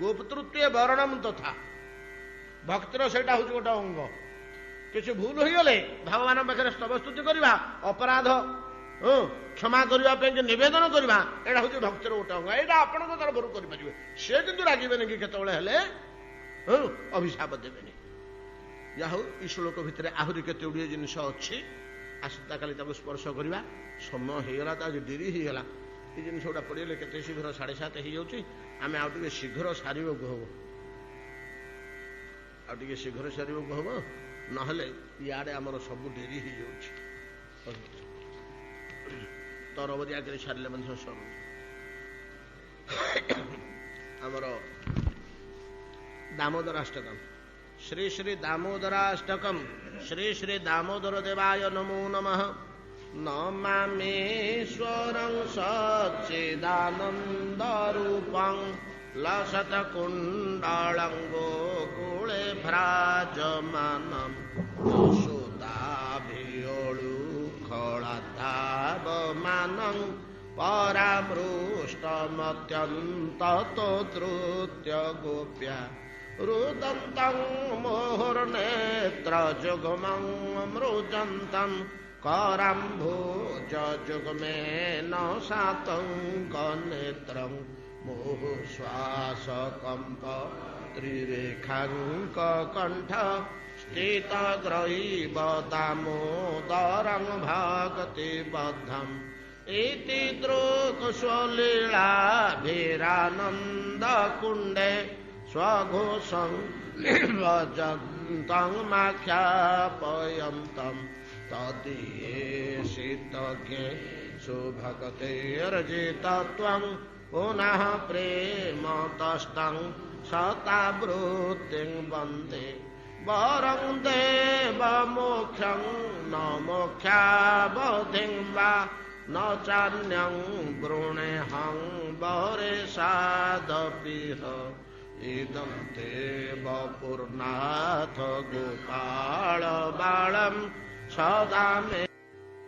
ଗୋପତୃତ୍ୱ ବର୍ଣ୍ଣମ ତଥା ଭକ୍ତିର ସେଇଟା ହଉଛି ଗୋଟେ ଅଙ୍ଗ। କିଛି ଭୁଲ ହୋଇଗଲେ ଭଗବାନଙ୍କ ପାଖରେ ସ୍ତବସ୍ତୁତି କରିବା, ଅପରାଧ କ୍ଷମା କରିବା ପାଇଁ ନିବେଦନ କରିବା, ଏଇଟା ହଉଛି ଭକ୍ତିର ଗୋଟେ ଅଙ୍ଗ। ଏଇଟା ଆପଣଙ୍କ ତରଫରୁ କରିପାରିବେ। ସେ କିନ୍ତୁ ରାଗିବେନି କି କେତେବେଳେ ହେଲେ ଅଭିଶାପ ଦେବେନି। ଯାହା ହଉ ଏଇ ଶ୍ଲୋକ ଭିତରେ ଆହୁରି କେତେ ଗୁଡ଼ିଏ ଜିନିଷ ଅଛି। ଆସନ୍ତାକାଲି ତାକୁ ସ୍ପର୍ଶ କରିବା। ସମୟ ହେଇଗଲା ତ ଆଜି ଡେରି ହେଇଗଲା। এই ଜିନିଷ ଗୁଡ଼ା ପଡ଼ିଗଲେ କେତେ ଶୀଘ୍ର 7:30 ହେଇଯାଉଛି। ଆମେ ଆଉ ଟିକେ ଶୀଘ୍ର ସାରିବାକୁ ହବ, ଆଉ ଟିକେ ଶୀଘ୍ର ସାରିବାକୁ ହବ, ନହେଲେ ଇଆଡ଼େ ଆମର ସବୁ ଡେରି ହେଇଯାଉଛି। ତରବରି ଆଗରେ ସାରିଲେ ମଧ୍ୟ ସରୁ। ଆମର ଦାମୋଦରାଷ୍ଟକମ୍। ଶ୍ରୀ ଶ୍ରୀ ଦାମୋଦରାଷ୍ଟକମ୍। ଶ୍ରୀ ଶ୍ରୀ ଦାମୋଦର ଦେବାୟ ନମୋ ନମଃ। ନମାମେଶ୍ୱରଂ ସଚ୍ଚିଦାନନ୍ଦରୂପଂ ଲସତକୁଣ୍ଡଳଂ ଗୋକୁଳେ ଭ୍ରାଜମାନଂ ଯଶୋଦାଭିୟୋଳୁ ଖଳାଧାବମାନଂ ପରାମୃଷ୍ଟମତ୍ୟନ୍ତତୋ ଗୋପ୍ୟା रुदन्तं मोहुर्नेत्रजुग्मं मृजन्तं कराम्भोजजुग्मेन सातङ्कनेत्रं मुहुश्वासकम्प त्रिरेखाङ्ककण्ठ स्थितग्रहीव दामोदरं भक्तिबद्धम् इति दृक्स्वलीलाभिरानन्दकुण्डे स्वघोषं भजन्तं माख्यापयन्तं तदीयेषितज्ञे सुभक्तेर्जितत्वं पुनः प्रेमतस्तं शतावृत्तिं वन्दे वरं देवमोक्षं न मोक्षावधिं वा न चान्यं वृणेऽहं वरेशादपिह इदं ते वपुर्नाथ गोपाल बालं सदा मे